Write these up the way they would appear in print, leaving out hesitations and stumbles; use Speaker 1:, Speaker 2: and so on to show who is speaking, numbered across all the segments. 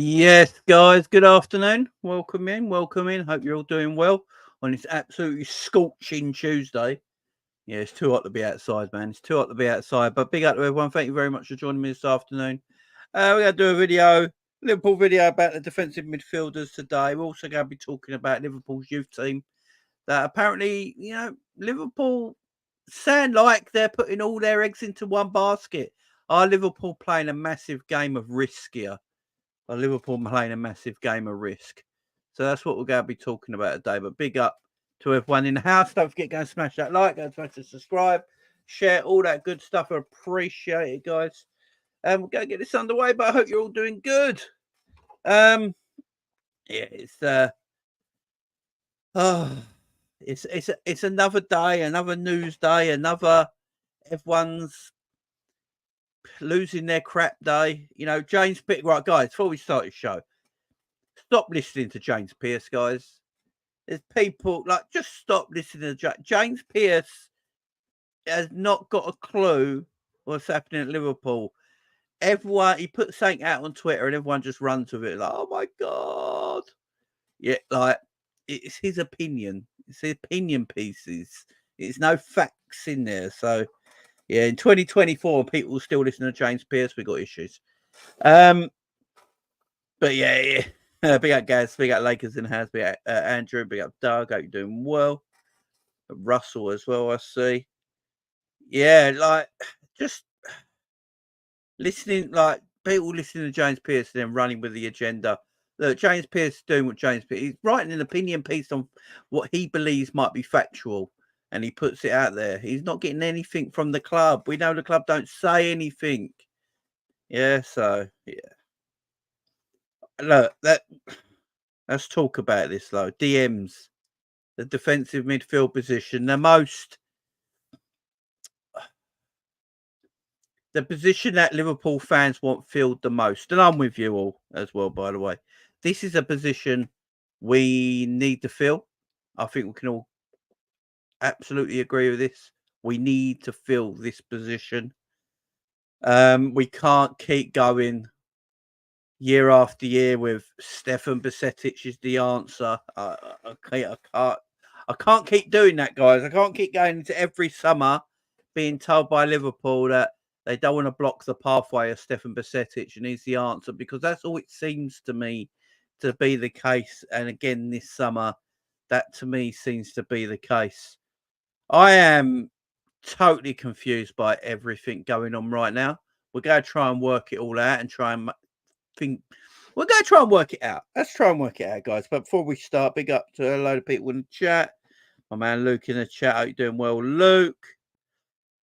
Speaker 1: Yes, guys, good afternoon. Welcome in, welcome in. Hope you're all doing well on this absolutely scorching Tuesday. Yeah, it's too hot to be outside, man. It's too hot to be outside. But big up to everyone. Thank you very much for joining me this afternoon. We're going to do a Liverpool video about the defensive midfielders today. We're also going to be talking about Liverpool's youth team that apparently, Liverpool sound like they're putting all their eggs into one basket. Are Liverpool playing a massive game of risk here? Liverpool playing a massive game of risk. So that's what we're going to be talking about today. But big up to everyone in the house. Don't forget, go and smash that like, go and smash the subscribe, share all that good stuff. I appreciate it, guys. We're going to get this underway, but I hope you're all doing good. Yeah, it's another day, another news day, another everyone's losing their crap day. James Pitt. Right, guys, before we start the show, stop listening to James Pearce, guys. There's people just stop listening to James Pearce. Has not got a clue what's happening at Liverpool. Everyone, he puts something out on Twitter and everyone just runs with it like, oh my God. Yeah, it's his opinion. It's his opinion pieces. It's no facts in there. So yeah, in 2024, people still listen to James Pearce. We got issues. But yeah. Big up guys, big up Lakers in the house, big up Andrew, big up Doug. Hope you're doing well. Russell as well, I see. Yeah, just listening, people listening to James Pearce and then running with the agenda. Look, James Pearce is doing what James Pearce. He's writing an opinion piece on what he believes might be factual, and he puts it out there. He's not getting anything from the club. We know the club don't say anything. Yeah, so yeah. Look, let's talk about this though. DMs, the defensive midfield position, the position that Liverpool fans want filled the most. And I'm with you all as well, by the way. This is a position we need to fill. I think we can all absolutely agree with this. We need to fill this position. We can't keep going year after year with Stefan Bajcetic is the answer. I can't keep doing that, guys. I can't keep going into every summer being told by Liverpool that they don't want to block the pathway of Stefan Bajcetic and he's the answer, because that's all it seems to me to be the case. And again, this summer, that to me seems to be the case. I am totally confused by everything going on right now. We're going to try and work it all out and try and think. We're going to try and work it out. Let's try and work it out, guys. But before we start, big up to a load of people in the chat. My man Luke in the chat. Hope you're doing well, Luke.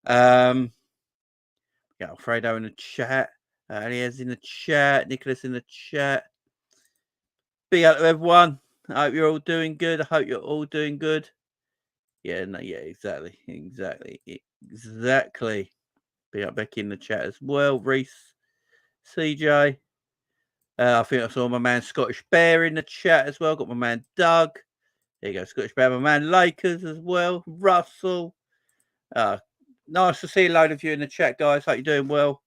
Speaker 1: Yeah, Alfredo in the chat. Elias in the chat. Nicholas in the chat. Big up to everyone. I hope you're all doing good. I hope you're all doing good. Yeah, no, yeah, exactly. Big up Becky in the chat as well. Reese, CJ. I think I saw my man Scottish Bear in the chat as well. Got my man Doug. There you go, Scottish Bear. My man Lakers as well. Russell. Nice to see a load of you in the chat, guys. Hope you're doing well.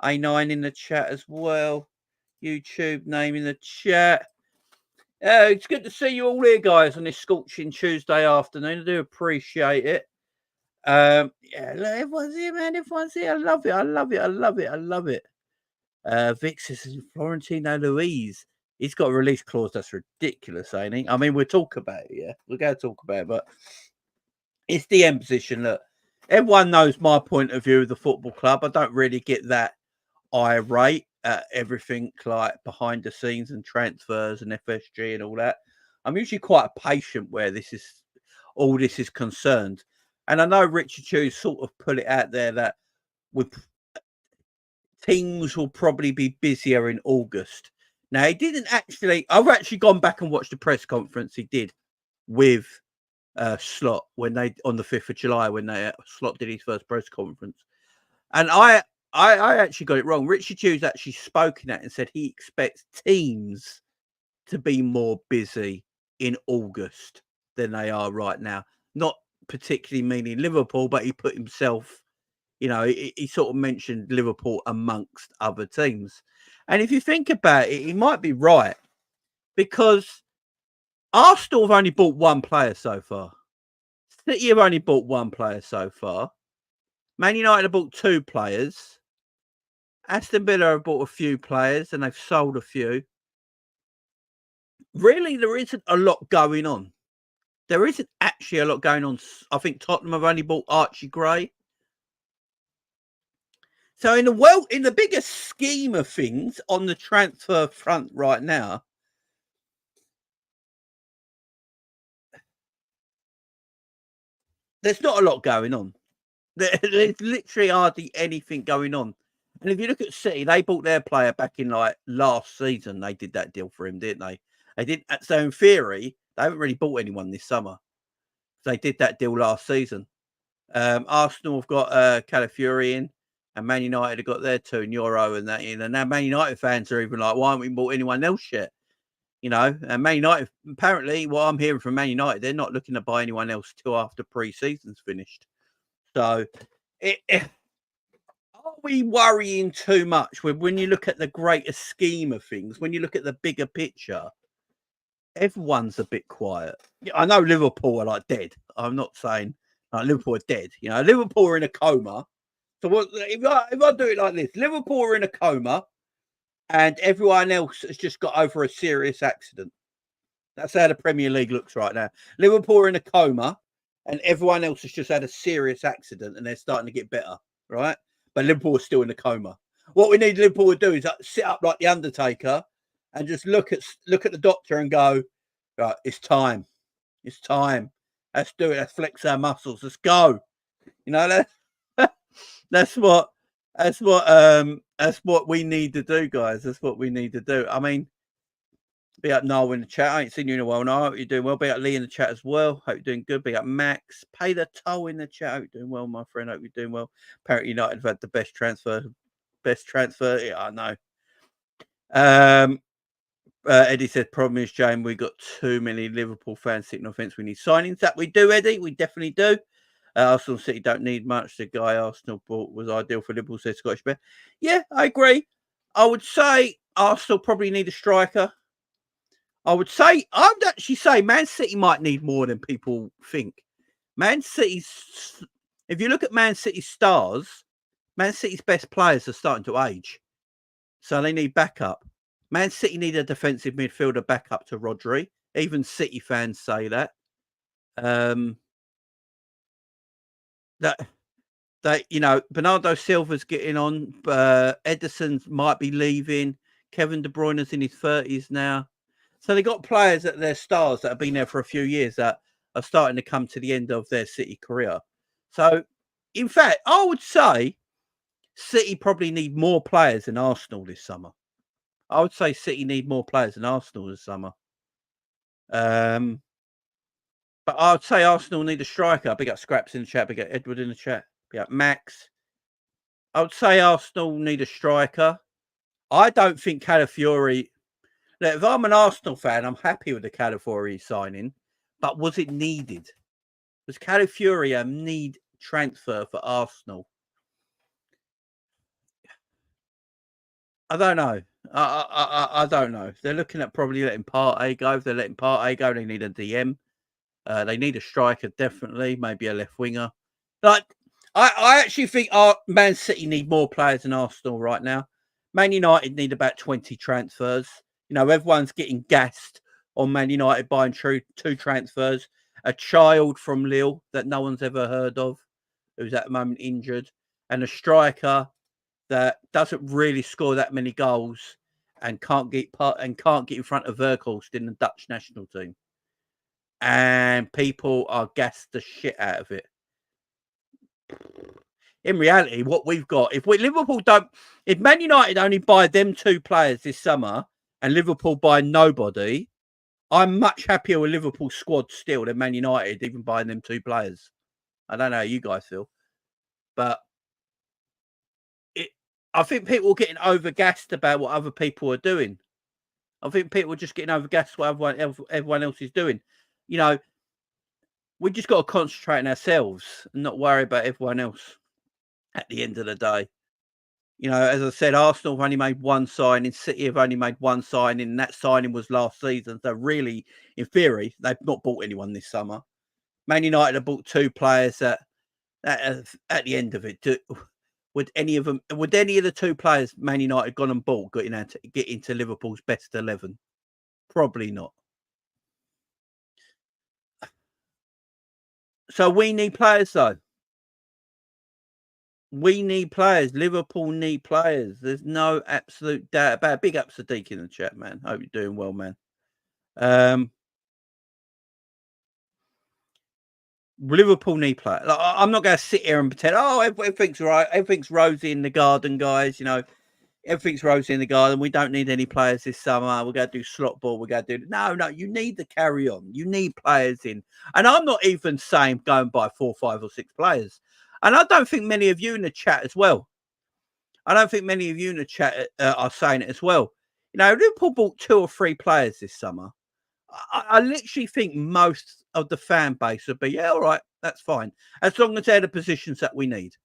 Speaker 1: A9 in the chat as well. YouTube name in the chat. It's good to see you all here, guys, on this scorching Tuesday afternoon. I do appreciate it. Yeah, everyone's here, man. Everyone's here. I love it. I love it. I love it. I love it. Vic says Florentino Luis. He's got a release clause that's ridiculous, ain't he? I mean, we'll talk about it, yeah. We're going to talk about it, but it's the end position. Look, everyone knows my point of view of the football club. I don't really get that irate at everything like behind the scenes and transfers and FSG and all that. I'm usually quite patient where all this is concerned. And I know Richard Hughes sort of put it out there that things will probably be busier in August. Now, he didn't actually. I've actually gone back and watched the press conference he did with Slot on the 5th of July when Slot did his first press conference, and I actually got it wrong. Richard Hughes actually spoke in that and said he expects teams to be more busy in August than they are right now. Not particularly meaning Liverpool, but he put himself. He sort of mentioned Liverpool amongst other teams. And if you think about it, he might be right, because Arsenal have only bought one player so far. City have only bought one player so far. Man United have bought two players. Aston Villa have bought a few players and they've sold a few. Really, there isn't a lot going on. There isn't actually a lot going on. I think Tottenham have only bought Archie Gray. So in the bigger scheme of things on the transfer front right now, there's not a lot going on. There's literally hardly anything going on. And if you look at City, they bought their player back in like last season. They did that deal for him, didn't they? They didn't. So in theory, they haven't really bought anyone this summer. They did that deal last season. Arsenal have got Calafiori in, and Man United have got their 2 Euro and that in. And now Man United fans are even like, why haven't we bought anyone else yet? You know, and Man United, apparently, what I'm hearing from Man United, they're not looking to buy anyone else till after pre-season's finished. So, are we worrying too much when you look at the greater scheme of things, when you look at the bigger picture? Everyone's a bit quiet. I know Liverpool are like dead. I'm not saying like Liverpool are dead. You know, Liverpool are in a coma. So what if I do it like this? Liverpool are in a coma, and everyone else has just got over a serious accident. That's how the Premier League looks right now. Liverpool are in a coma, and everyone else has just had a serious accident, and they're starting to get better, right? But Liverpool are still in a coma. What we need Liverpool to do is sit up like the Undertaker and just look at the doctor and go, right, it's time. It's time. Let's do it. Let's flex our muscles. Let's go. You know, that's what we need to do, guys. That's what we need to do. I mean, be up Noel in the chat. I ain't seen you in a while, Noel. I hope you're doing well. Be up Lee in the chat as well. Hope you're doing good. Be up Max. Pay the toll in the chat. Hope you're doing well, my friend. Hope you're doing well. Apparently United have had the best transfer. Yeah, I know. Eddie said, problem is, James, we got too many Liverpool fans sitting on fence. We need signings. That we do, Eddie. We definitely do. Arsenal City don't need much. The guy Arsenal bought was ideal for Liverpool, said Scottish Bear. Yeah, I agree. I would say Arsenal probably need a striker. I would actually say Man City might need more than people think. Man City's, if you look at Man City's stars, Man City's best players are starting to age. So they need backup. Man City need a defensive midfielder backup to Rodri. Even City fans say that. That you know, Bernardo Silva's getting on. Ederson might be leaving. Kevin De Bruyne's in his 30s now. So they got players that they're stars that have been there for a few years that are starting to come to the end of their City career. So, in fact, I would say City probably need more players than Arsenal this summer. I would say City need more players than Arsenal this summer. But I would say Arsenal need a striker. Big up Scraps in the chat. Big up Edward in the chat. Big up Max. I would say Arsenal need a striker. I don't think Calafiori. Look, if I'm an Arsenal fan, I'm happy with the Calafiori signing. But was it needed? Was Calafiori a need transfer for Arsenal? I don't know. I don't know. They're looking at probably letting Partey go. If they're letting Partey go, they need a DM. They need a striker, definitely. Maybe a left winger. Like, I actually think Man City need more players than Arsenal right now. Man United need about 20 transfers. You know, everyone's getting gassed on Man United buying two transfers. A child from Lille that no one's ever heard of, who's at the moment injured, and a striker that doesn't really score that many goals and can't get in front of Verhulst in the Dutch national team. And people are gassed the shit out of it. In reality, what we've got, if Man United only buy them 2 players this summer and Liverpool buy nobody, I'm much happier with Liverpool's squad still than Man United even buying them 2 players. I don't know how you guys feel, but I think people are getting overgassed about what other people are doing. I think people are just getting overgassed what everyone else is doing. You know, we just got to concentrate on ourselves and not worry about everyone else at the end of the day. You know, as I said, Arsenal have only made one signing, City have only made one signing, and that signing was last season. So really, in theory, they've not bought anyone this summer. Man United have bought 2 players that at the end of it, would any of the 2 players Man United gone and bought get into Liverpool's best 11? Probably not. So we need players, though. We need players. Liverpool need players. There's no absolute doubt about it. Big up Sadiq in the chat, man. Hope you're doing well, man. Liverpool need players. Like, I'm not going to sit here and pretend, oh, everything's right. Everything's rosy in the garden, guys. You know, everything's rosy in the garden. We don't need any players this summer. We're going to do slot ball. We're going to do no. You need to carry on. You need players in. And I'm not even saying go and buy 4, 5, or 6 players. And I don't think many of you in the chat as well. I don't think many of you in the chat are saying it as well. You know, Liverpool bought 2 or 3 players this summer. I literally think most of the fan base would be, yeah, all right, that's fine. As long as they're the positions that we need.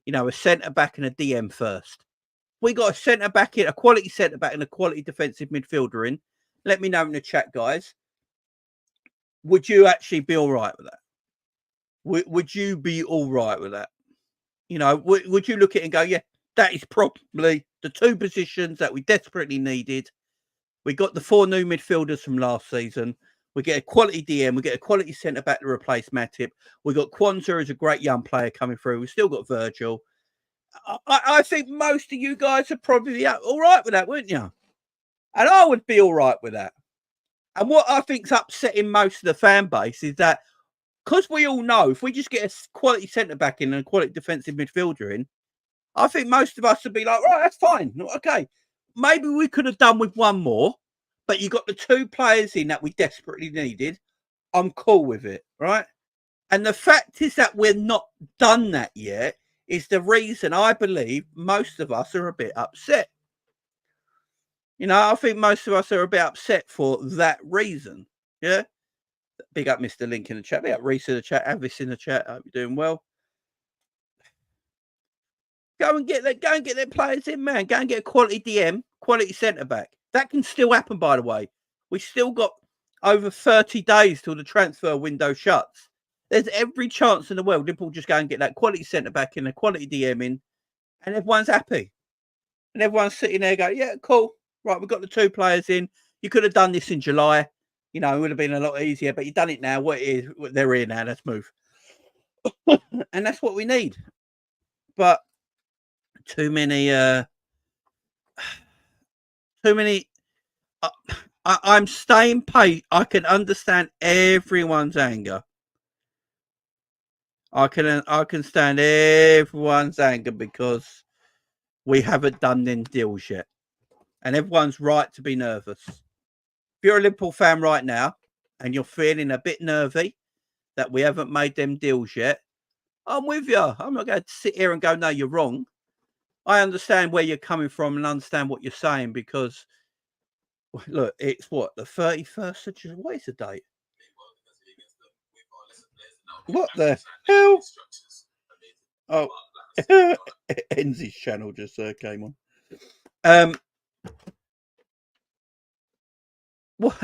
Speaker 1: You know, a centre-back and a DM first. We got a centre-back in, a quality centre-back and a quality defensive midfielder in. Let me know in the chat, guys. Would you actually be all right with that? Would you be all right with that? You know, would you look at it and go, yeah, that is probably the 2 positions that we desperately needed. We got the 4 new midfielders from last season. We get a quality DM. We get a quality centre-back to replace Matip. We got Kwanzaa as a great young player coming through. We've still got Virgil. I think most of you guys would probably be all right with that, wouldn't you? And I would be all right with that. And what I think's upsetting most of the fan base is that because we all know if we just get a quality centre-back in and a quality defensive midfielder in, I think most of us would be like, right, that's fine. Okay. Maybe we could have done with 1 more, but you got the 2 players in that we desperately needed. I'm cool with it, right? And the fact is that we're not done that yet is the reason I believe most of us are a bit upset. You know, I think most of us are a bit upset for that reason. Yeah. Big up Mr. Link in the chat. Big up Reese in the chat. Avis in the chat. I hope you're doing well. Go and get their players in, man. Go and get a quality DM, quality centre-back. That can still happen, by the way. We've still got over 30 days till the transfer window shuts. There's every chance in the world Liverpool just go and get that quality centre-back in, a quality DM in, and everyone's happy. And everyone's sitting there going, yeah, cool. Right, we've got the 2 players in. You could have done this in July. You know, it would have been a lot easier, but you've done it now. What it is, they're here now. Let's move. And that's what we need. But too many I'm staying patient. I can understand everyone's anger. I can stand everyone's anger because we haven't done them deals yet. And everyone's right to be nervous. If you're a Liverpool fan right now and you're feeling a bit nervy that we haven't made them deals yet, I'm with you. I'm not going to sit here and go, no, you're wrong. I understand where you're coming from and understand what you're saying because, look, it's what, the 31st of July? What is the date? What the hell? Oh, Enzy's channel just came on.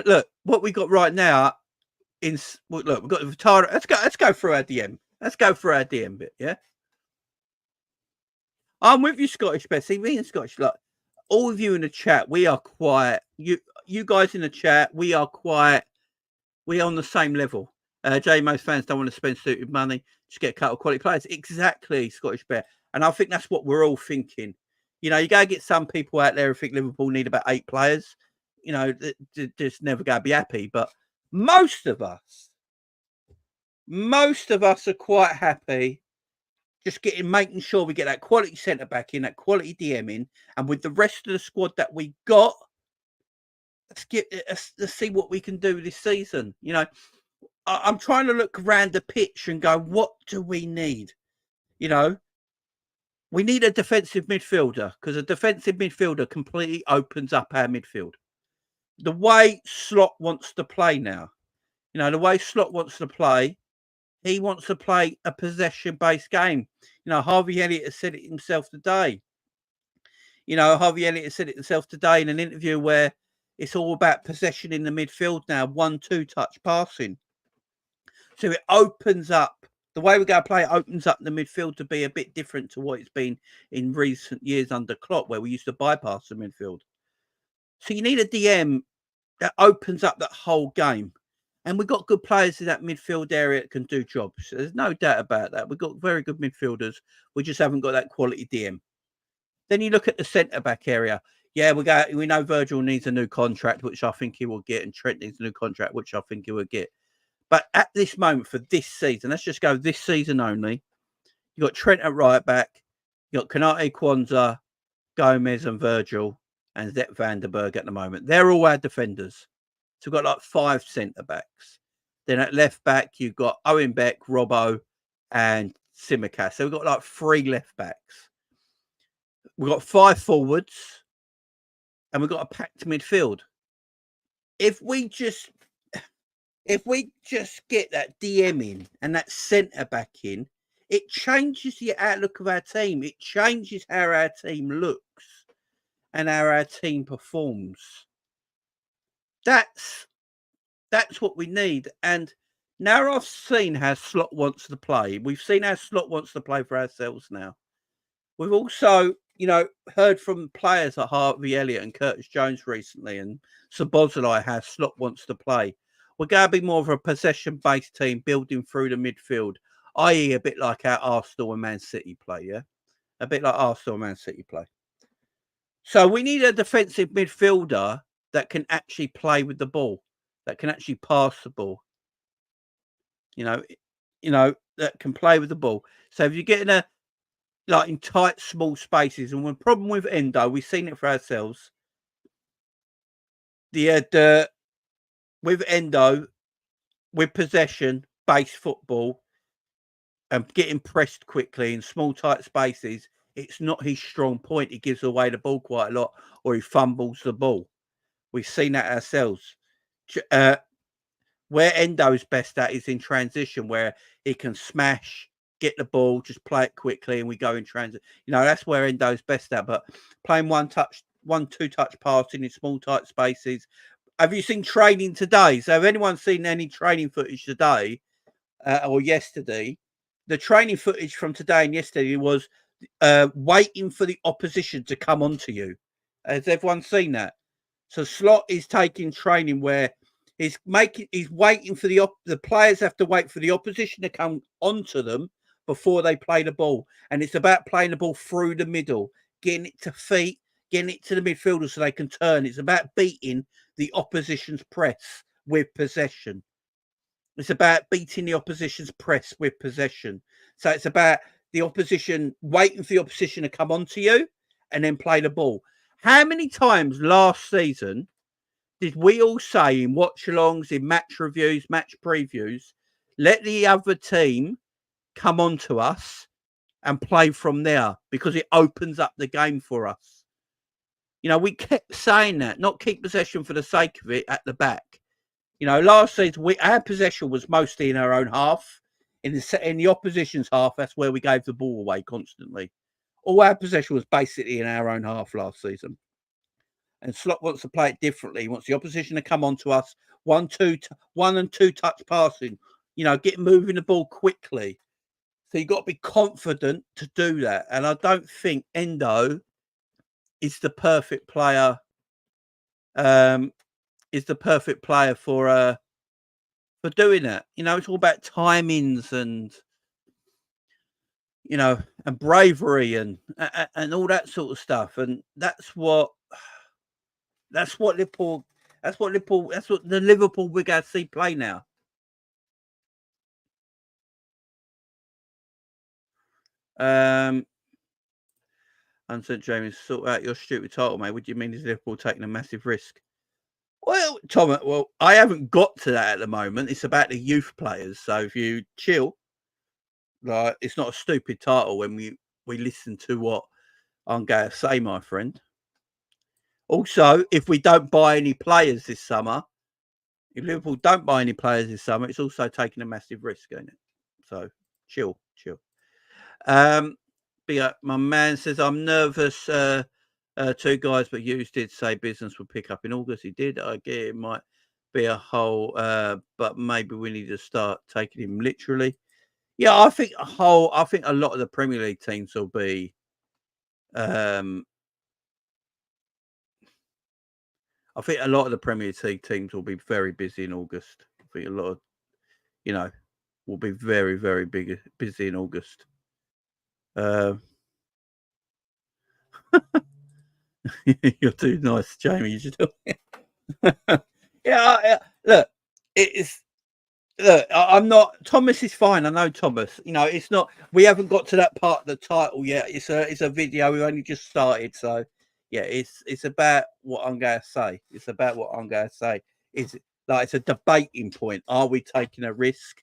Speaker 1: Look, what we got right now is, look, we've got the Vitara. Let's go through our DM. Let's go through our DM bit, yeah? I'm with you, Scottish Bessie. Me and Scottish, look, all of you in the chat, we are quiet. You guys in the chat, we are quiet. We're on the same level. most fans don't want to spend stupid money. Just get a couple of quality players. Exactly, Scottish Bear. And I think that's what we're all thinking. You know, you go get some people out there who think Liverpool need about 8 players. You know, just never going to be happy. But most of us are quite happy just making sure we get that quality centre back in, that quality DM in, and with the rest of the squad that we got, let's see what we can do this season. You know, I'm trying to look around the pitch and go, what do we need? You know, we need a defensive midfielder because a defensive midfielder completely opens up our midfield. The way Slot wants to play now, you know, the way Slot wants to play, he wants to play a possession-based game. You know, Harvey Elliott has said it himself today. You know, Harvey Elliott said it himself today in an interview where it's all about possession in the midfield now, 1-2 touch passing. So it opens up, the way we're going to play it opens up the midfield to be a bit different to what it's been in recent years under Klopp, where we used to bypass the midfield. So you need a DM that opens up that whole game. And we've got good players in that midfield area that can do jobs. There's no doubt about that. We've got very good midfielders. We just haven't got that quality DM. Then you look at the centre-back area. Yeah, we know Virgil needs a new contract, which I think he will get, and Trent needs a new contract, which I think he will get. But at this moment for this season, let's just go this season only. You've got Trent at right back. You've got Konate, Kwanzaa, Gomez and Virgil and Zep Vandenberg at the moment. They're all our defenders. So we've got like 5 centre-backs. Then at left back, you've got Owen Beck, Robbo and Tsimikas. So we've got like 3 left backs. We've got 5 forwards and we've got a packed midfield. If we just get that DM in and that centre back in, it changes the outlook of our team. It changes how our team looks and how our team performs. That's what we need. And now I've seen how Slot wants to play. We've seen how Slot wants to play for ourselves now. We've also, heard from players like Harvey Elliott and Curtis Jones recently, and Szoboszlai how Slot wants to play. We're going to be more of a possession-based team building through the midfield, i.e. a bit like how Arsenal and Man City play, yeah? A bit like Arsenal and Man City play. So we need a defensive midfielder that can actually play with the ball, that can actually pass the ball. That can play with the ball. So if you're getting in tight, small spaces, and the problem with Endo, we've seen it for ourselves. With Endo, with possession-based football and getting pressed quickly in small, tight spaces, it's not his strong point. He gives away the ball quite a lot, or he fumbles the ball. We've seen that ourselves. Where Endo's best at is in transition, where he can smash, get the ball, just play it quickly, and we go in transit. That's where Endo's best at. But playing 1-2 touch passing in small, tight spaces. Have you seen training today? So, have anyone seen any training footage today or yesterday? The training footage from today and yesterday was waiting for the opposition to come onto you. Has everyone seen that? So Slot is taking training where he's waiting for the players have to wait for the opposition to come onto them before they play the ball. And it's about playing the ball through the middle, getting it to feet, getting it to the midfielders so they can turn. It's about beating the opposition's press with possession. It's about beating the opposition's press with possession. So it's about the opposition, waiting for the opposition to come onto you and then play the ball. How many times last season did we all say in watch-alongs, in match reviews, match previews, let the other team come onto us and play from there because it opens up the game for us? We kept saying that, not keep possession for the sake of it at the back. Last season, our possession was mostly in our own half. In the opposition's half, that's where we gave the ball away constantly. All our possession was basically in our own half last season. And Slot wants to play it differently. He wants the opposition to come onto us, 1 and 2 touch passing, get moving the ball quickly. So you've got to be confident to do that. And I don't think Endo is the perfect player. Is the perfect player for doing that. It's all about timings and and bravery and all that sort of stuff. And that's what the Liverpool we're going to see play now. And St. James, sort out your stupid title, mate. What do you mean is Liverpool taking a massive risk? Well, Tom, I haven't got to that at the moment. It's about the youth players. So if you chill, it's not a stupid title when we listen to what I'm going to say, my friend. Also, if we don't buy any players this summer, if Liverpool don't buy any players this summer, it's also taking a massive risk, ain't it? So chill. But yeah, my man says I'm nervous Two guys, but Hughes did say business would pick up in August. He did. I get it might be a whole, but maybe we need to start taking him literally. Yeah, I think a lot of the Premier League teams will be. I think a lot of the Premier League teams will be very busy in August. I think a lot of, will be very, very busy in August. You're too nice, Jamie. You should. Yeah, look, it's. Look, I'm not. Thomas is fine. I know Thomas. It's not. We haven't got to that part of the title yet. It's a video. We've only just started, so yeah. It's about what I'm going to say. It's about what I'm going to say. It's a debating point. Are we taking a risk?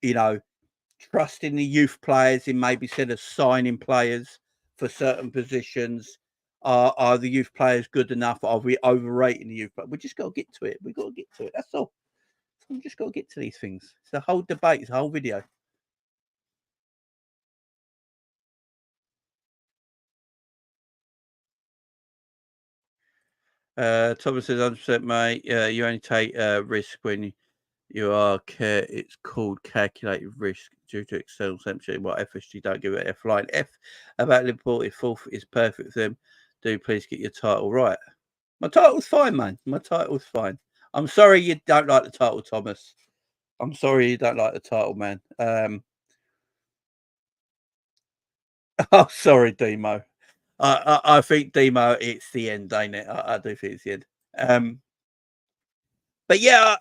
Speaker 1: Trusting the youth players in maybe instead of signing players for certain positions. Are the youth players good enough? Are we overrating the youth? But we just got to get to it. We got to get to it. That's all. We just got to get to these things. It's a whole debate. It's a whole video. Thomas says, 100%, mate. You only take risk when you are care. It's called calculated risk due to external temperature. What FSG don't give it a flying F about Liverpool. If fourth is perfect for them, do please get your title right. My title's fine, man. My title's fine. I'm sorry you don't like the title, Thomas. I'm sorry you don't like the title, man. Oh, sorry, Demo. I think Demo, it's the end, ain't it? I do think it's the end. But yeah,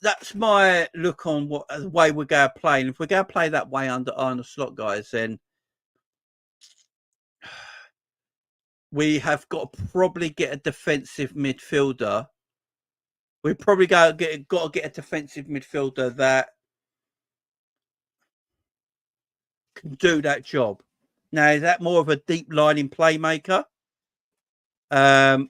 Speaker 1: that's my look on what the way we're going to play. And if we're going to play that way under Arne Slot, guys, then we have got to probably get a defensive midfielder. We probably got to get a defensive midfielder that can do that job. Now, is that more of a deep lining playmaker? Does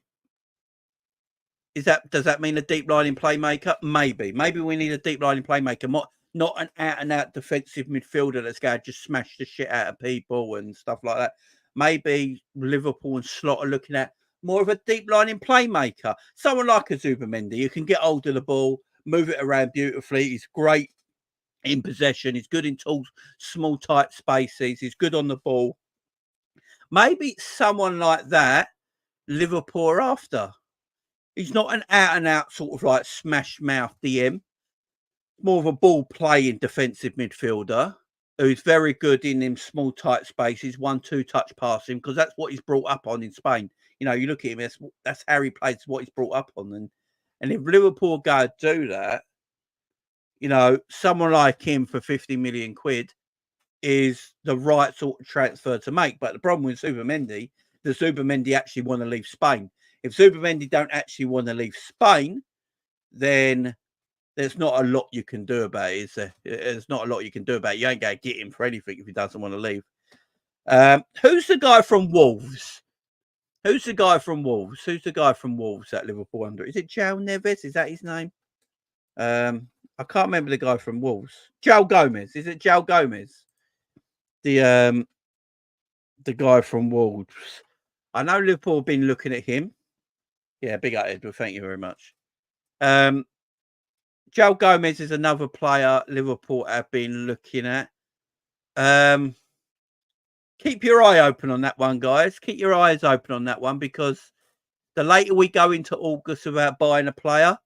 Speaker 1: that mean a deep lining playmaker? Maybe we need a deep lining playmaker, not an out and out defensive midfielder that's going to just smash the shit out of people and stuff like that. Maybe Liverpool and Slot are looking at more of a deep lining playmaker, someone like a Zubimendi who can get hold of the ball, move it around beautifully. He's great in possession. He's good in tall, small, tight spaces. He's good on the ball. Maybe someone like that Liverpool are after. He's not an out-and-out sort of like smash-mouth DM. More of a ball-playing defensive midfielder who's very good in them small, tight spaces, 1-2 touch passing, because that's what he's brought up on in Spain. You look at him, that's how he plays, what he's brought up on. And if Liverpool go do that, someone like him for 50 million quid is the right sort of transfer to make. But the problem with Zubimendi, does Zubimendi actually want to leave Spain? If Zubimendi don't actually want to leave Spain, then there's not a lot you can do about it. There's not a lot you can do about it. You ain't going to get him for anything if he doesn't want to leave. Who's the guy from Wolves? Who's the guy from Wolves at Liverpool under? Is it João Neves? Is that his name? I can't remember the guy from Wolves. João Gomez. Is it João Gomez? The guy from Wolves. I know Liverpool have been looking at him. Yeah, big up, Edward. Thank you very much. João Gomez is another player Liverpool have been looking at. Keep your eye open on that one, guys. Keep your eyes open on that one, because the later we go into August without buying a player,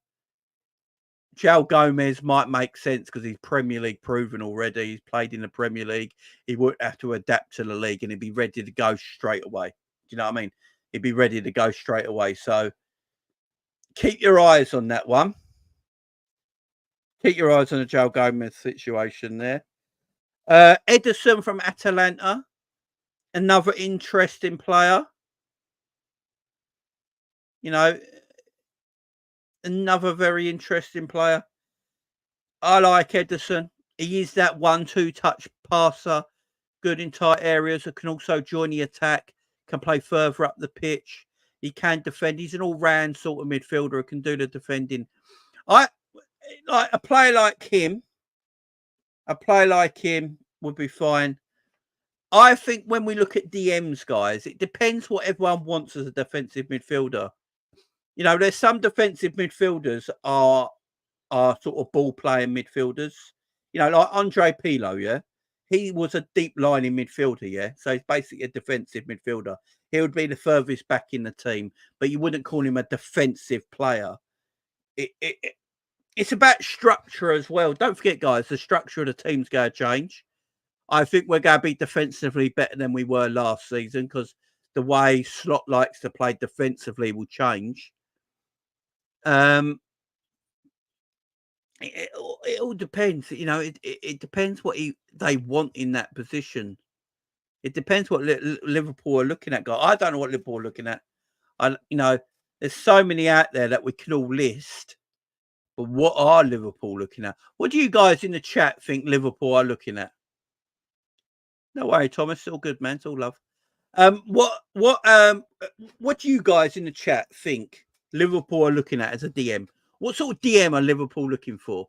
Speaker 1: João Gomez might make sense because he's Premier League proven already. He's played in the Premier League. He wouldn't have to adapt to the league and he'd be ready to go straight away. Do you know what I mean? He'd be ready to go straight away. So keep your eyes on that one. Keep your eyes on the João Gomez situation there. Ederson from Atalanta, another interesting player. Another very interesting player. I like Ederson. He is that 1-2 touch passer, good in tight areas, that can also join the attack, can play further up the pitch. He can defend. He's an all-round sort of midfielder who can do the defending. A player like him would be fine. I think when we look at DMs, guys, it depends what everyone wants as a defensive midfielder. You know, there's some defensive midfielders are sort of ball playing midfielders. You know, like Andre Pirlo, yeah. He was a deep lining midfielder, yeah. So he's basically a defensive midfielder. He would be the furthest back in the team, but you wouldn't call him a defensive player. It's about structure as well. Don't forget, guys, the structure of the team's going to change. I think we're going to be defensively better than we were last season because the way Slot likes to play defensively will change. It all depends. You know, it depends what they want in that position. It depends what Liverpool are looking at, guys. I don't know what Liverpool are looking at. You know, there's so many out there that we can all list. But what are Liverpool looking at? What do you guys in the chat think Liverpool are looking at? No worry, Thomas. It's all good, man. It's all love. What do you guys in the chat think Liverpool are looking at as a DM? What sort of DM are Liverpool looking for?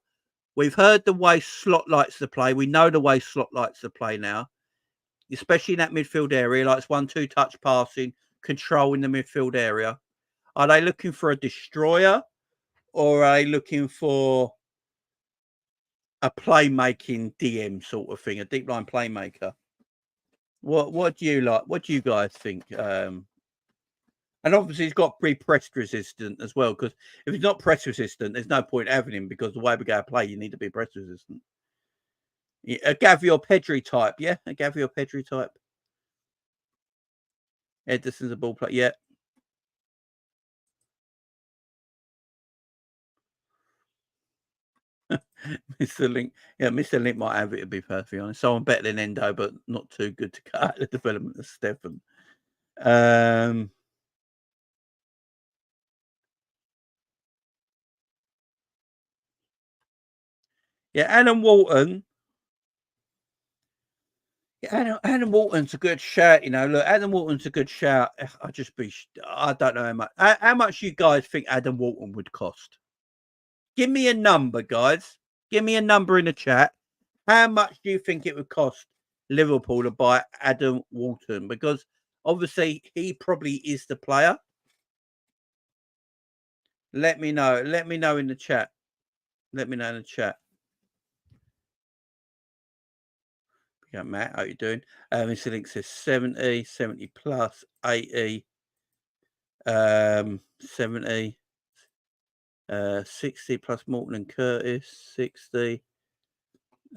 Speaker 1: We've heard the way Slot likes to play. We know the way Slot likes to play now, especially in that midfield area. Like it's 1-2 touch passing, controlling the midfield area. Are they looking for a destroyer, or are they looking for a playmaking DM sort of thing, a deep line playmaker? What do you like? What do you guys think? And obviously, he's got to be press resistant as well. Because if he's not press resistant, there's no point having him. Because the way we go to play, you need to be press resistant. A Gavi or Pedri type, yeah, a Gavi or Pedri type. Ederson's a ball player, yeah. Mr. Link, yeah, Mr. Link might have it, to be perfectly honest. Someone better than Endo, but not too good to cut out the development of Stefan. Yeah, Adam Wharton. Yeah, Adam Wharton's a good shout. You know, look, Adam Wharton's a good shout. I don't know how much. How much you guys think Adam Wharton would cost? Give me a number, guys. Give me a number in the chat. How much do you think it would cost Liverpool to buy Adam Wharton? Because obviously he probably is the player. Let me know. Let me know in the chat. Let me know in the chat. Yeah, Matt, how you doing? Mr. Link says 70 plus 80, 70, 60 plus Morton and Curtis, 60.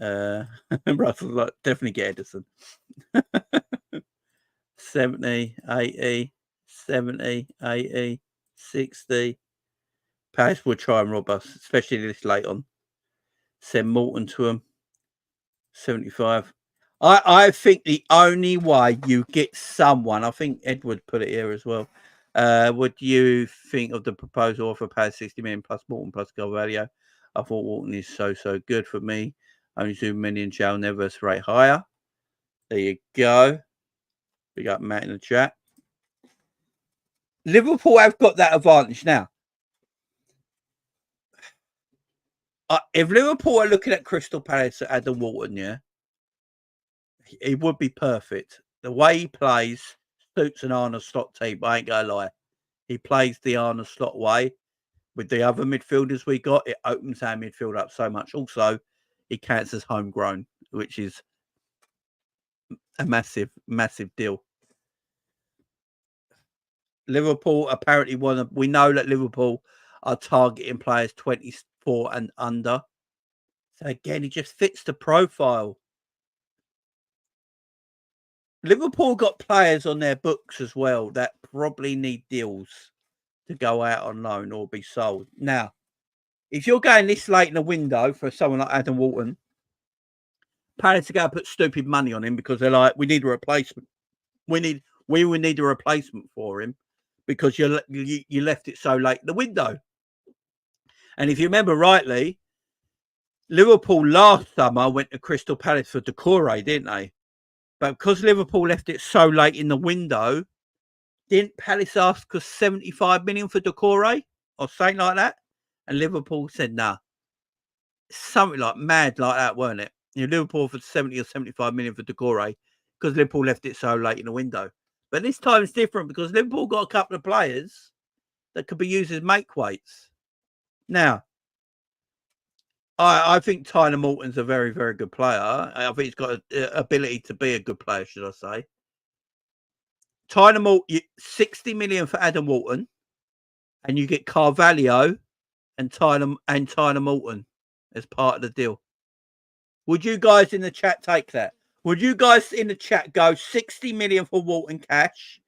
Speaker 1: Russell's like, definitely get Ederson. 70, 80, 70, 80, 60. Paris will try and rob us, especially this late on. Send Morton to him. 75. I think the only way you get someone, I think Edward put it here as well. What do you think of the proposal offer pay 60 million plus Morton plus Carvalho? I thought Morton is so good for me. Only 2 million shall never rate higher. There you go. We got Matt in the chat. Liverpool have got that advantage now. If Liverpool are looking at Crystal Palace at Adam Wharton, yeah, he would be perfect. The way he plays suits an Arne Slot team. I ain't gonna lie. He plays the Arne Slot way. With the other midfielders we got, it opens our midfield up so much. Also, he counts as homegrown, which is a massive deal. Liverpool apparently we know that Liverpool are targeting players 24 and under. So again, he just fits the profile. Liverpool got players on their books as well that probably need deals to go out on loan or be sold. Now, if you're going this late in the window for someone like Adam Wharton, Palace are going to put stupid money on him because they're like, we need a replacement. We will need a replacement for him because you left it so late in the window. And if you remember rightly, Liverpool last summer went to Crystal Palace for Decore, didn't they? But because Liverpool left it so late in the window, didn't Palace ask us 75 million for Decore or something like that? And Liverpool said, nah. Something like mad like that, weren't it? You know, Liverpool for 70 or 75 million for Decore. because Liverpool left it so late in the window. But this time it's different because Liverpool got a couple of players that could be used as make weights. Now, I think Tyler Morton's a very, very good player. I think he's got an ability to be a good player, should I say. Tyler Morton, 60 million for Adam Wharton, and you get Carvalho and Tyler Morton as part of the deal. Would you guys in the chat take that? Would you guys in the chat go 60 million for Wharton cash,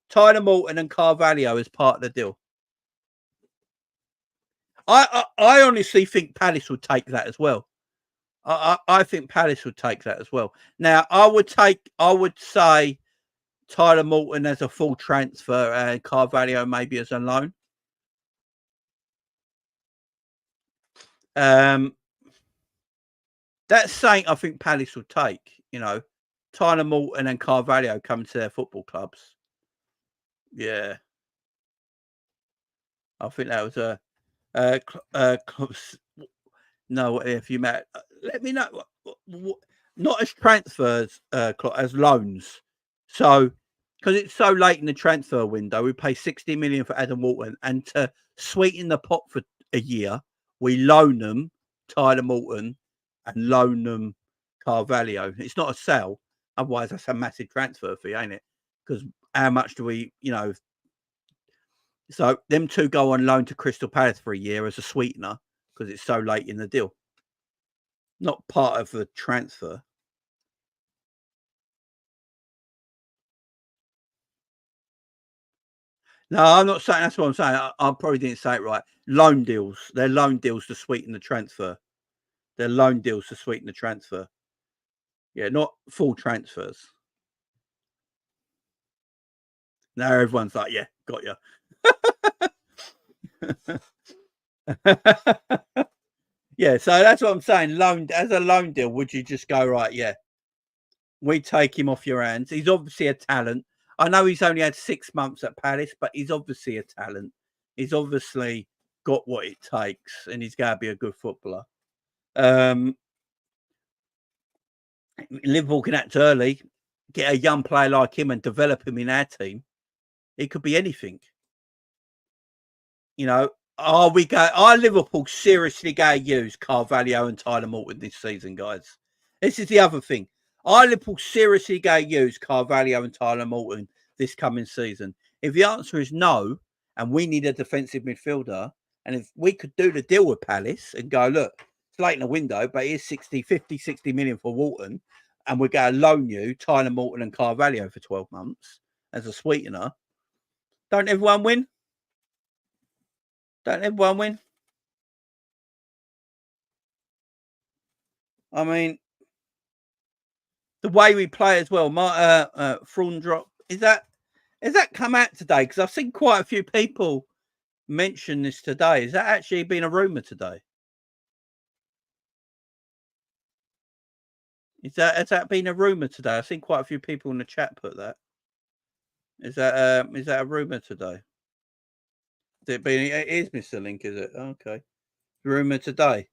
Speaker 1: Tyler Morton and Carvalho as part of the deal? I honestly think Palace would take that as well. I think Palace would take that as well. Now, I would say Tyler Morton as a full transfer and Carvalho maybe as a loan. That's saying I think Palace would take, Tyler Morton and Carvalho come to their football clubs. Yeah. I think that was no, if you met, let me know. Not as transfers, as loans. So, because it's so late in the transfer window, we pay 60 million for Adam Wharton, and to sweeten the pot for a year, we loan them Tyler Morton and loan them Carvalho. It's not a sell, otherwise that's a massive transfer fee, ain't it? Because how much do we, So them two go on loan to Crystal Palace for a year as a sweetener because it's so late in the deal. Not part of the transfer. No, I'm not saying that's what I'm saying. I probably didn't say it right. Loan deals. They're loan deals to sweeten the transfer. They're loan deals to sweeten the transfer. Yeah, not full transfers. Now everyone's like, yeah, got you. Yeah, so that's what I'm saying. As a loan deal, would you just go, right, yeah, we take him off your hands? He's obviously a talent. I know he's only had 6 months at Palace, but he's obviously a talent. He's obviously got what it takes, and he's going to be a good footballer. Liverpool can act early, get a young player like him and develop him in our team. It could be anything. Are Liverpool seriously going to use Carvalho and Tyler Morton this season, guys? This is the other thing. Are Liverpool seriously going to use Carvalho and Tyler Morton this coming season? If the answer is no, and we need a defensive midfielder, and if we could do the deal with Palace and go, look, it's late in the window, but here's 60 million for Wharton, and we're going to loan you Tyler Morton and Carvalho for 12 months as a sweetener, don't everyone win? Don't everyone win? I mean, the way we play as well. My Thrawn drop has that come out today? Because I've seen quite a few people mention this today. Has that actually been a rumor today? Has that been a rumor today? I've seen quite a few people in the chat put that. Is that a rumor today? It is Mr. Link, is it? Okay. Rumor today.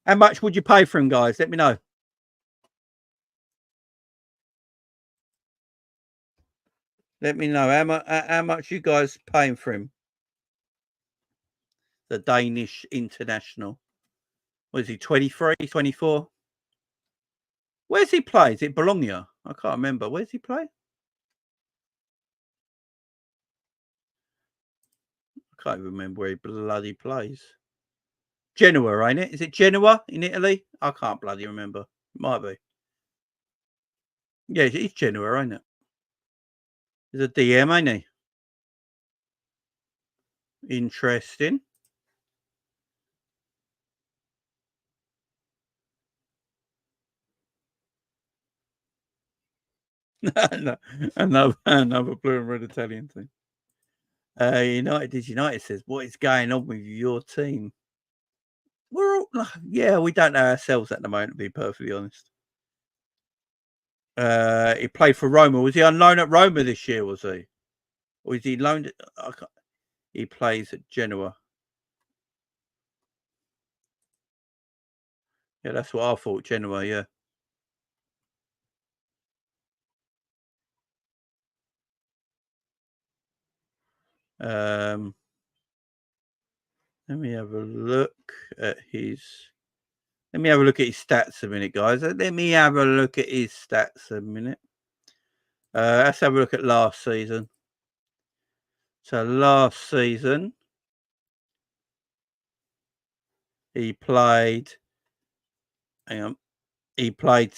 Speaker 1: How much would you pay for him, guys? Let me know. Let me know how much you guys paying for him. The Danish international. What is he, 23, 24? Where's he play? Is it Bologna? I can't remember. Where's he play? I can't remember where he bloody plays. Genoa, ain't it? Is it Genoa in Italy? I can't bloody remember. It might be. Yeah, it's Genoa, ain't it? He's a DM, ain't he? Interesting. No, another blue and red Italian team. United says, what is going on with your team? We're all, we don't know ourselves at the moment, to be perfectly honest. He played for Roma. Was he on loan at Roma this year, was he? Or is he loaned? He plays at Genoa. Yeah, that's what I thought, Genoa, yeah. Let me have a look at his. Let me have a look at his stats a minute, guys. Let me have a look at his stats a minute. Let's have a look at last season. So last season, he played. Hang on. He played.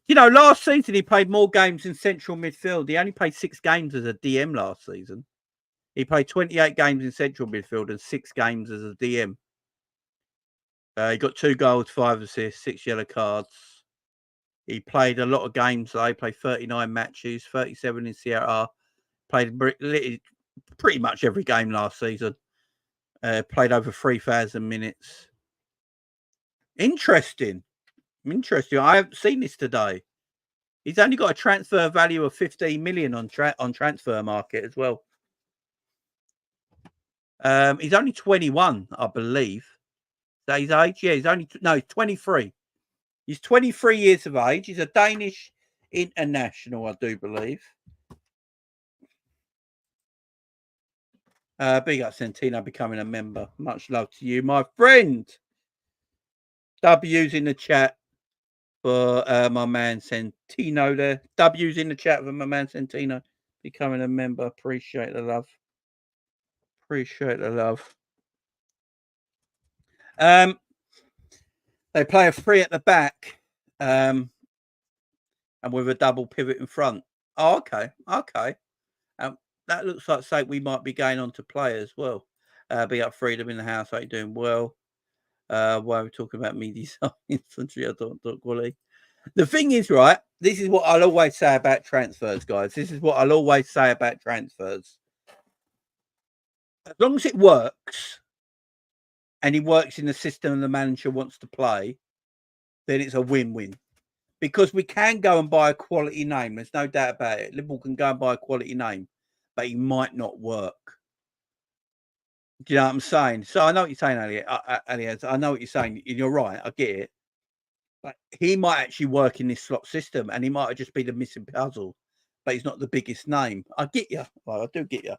Speaker 1: You know, last season he played more games in central midfield. He only played 6 games as a DM last season. He played 28 games in central midfield and 6 games as a DM. He got 2 goals, 5 assists, 6 yellow cards. He played a lot of games. He played 39 matches, 37 in CRR. Played pretty much every game last season. Played over 3,000 minutes. Interesting. I haven't seen this today. He's only got a transfer value of 15 million on transfer market as well. He's only 21, I believe. Is that his age? Yeah, he's 23. He's 23 years of age. He's a Danish international, I do believe. Big up Santino becoming a member. Much love to you, my friend. W's in the chat for my man Santino there. W's in the chat for my man Santino becoming a member. Appreciate the love. Appreciate the love. They play a 3 at the back, and with a double pivot in front. Oh, okay. That looks like something we might be going on to play as well. Be up Freedom in the house. Are you doing well? Why are we talking about me design infantry? I don't quality. The thing is, right, this is what I'll always say about transfers, guys. This is what I'll always say about transfers. As long as it works, and he works in the system the manager wants to play, then it's a win-win. Because we can go and buy a quality name. There's no doubt about it. Liverpool can go and buy a quality name, but he might not work. Do you know what I'm saying? So I know what you're saying, Elliot. I know what you're saying. And you're right. I get it. But he might actually work in this slot system, and he might just be the missing puzzle. But he's not the biggest name. I get you. Well, I do get you.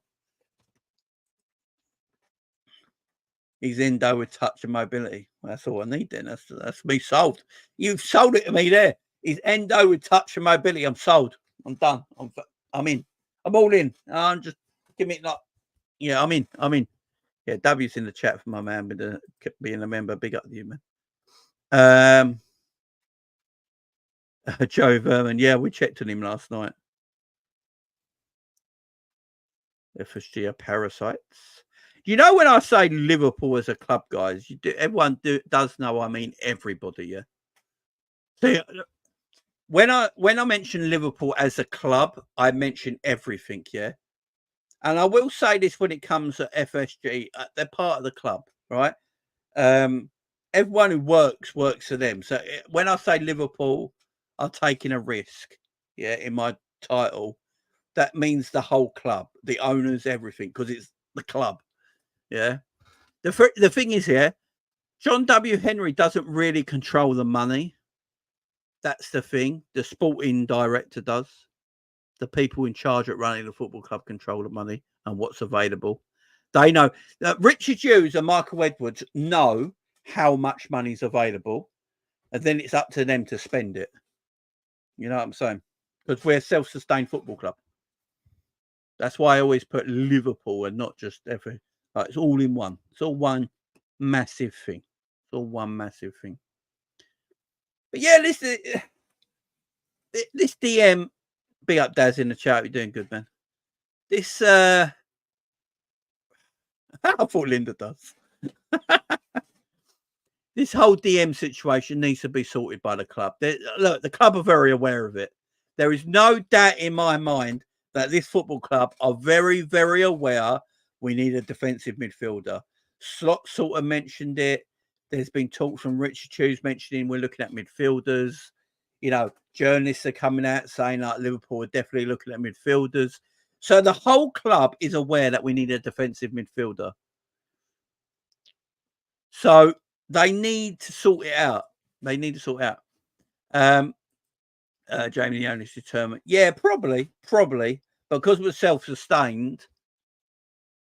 Speaker 1: He's Endo with touch and mobility. Well, that's all I need then. That's me sold. You've sold it to me there. He's Endo with touch and mobility. I'm sold. I'm done. I'm in. I'm all in. I'm just give me like, yeah. I'm in. Yeah, W's in the chat for my man with being a member. Big up to you, man. Joe Verman. Yeah, we checked on him last night. FSG are parasites. You know, when I say Liverpool as a club, guys, everyone does know I mean everybody, yeah? See, when I mention Liverpool as a club, I mention everything, yeah? And I will say this when it comes to FSG, they're part of the club, right? Everyone who works for them. So when I say Liverpool, I'm taking a risk, yeah, in my title. That means the whole club, the owners, everything, because it's the club. Yeah. The thing is here, John W. Henry doesn't really control the money. That's the thing. The sporting director does. The people in charge at running the football club control the money and what's available. They know. Richard Hughes and Michael Edwards know how much money is available, and then it's up to them to spend it. You know what I'm saying? Because we're a self-sustained football club. That's why I always put Liverpool and not just every. Like, it's all in one. It's all one massive thing. It's all one massive thing. But yeah, this DM, big up Daz in the chat. You're doing good, man. This I thought Linda does. This whole DM situation needs to be sorted by the club. Look, the club are very aware of it. There is no doubt in my mind that this football club are very, very aware we need a defensive midfielder. Slot sort of mentioned it. There's been talk from Richard Hughes mentioning we're looking at midfielders. You know, journalists are coming out saying like Liverpool are definitely looking at midfielders. So the whole club is aware that we need a defensive midfielder. So they need to sort it out. Jamie the owner's determined. Yeah, probably. Because we're self-sustained,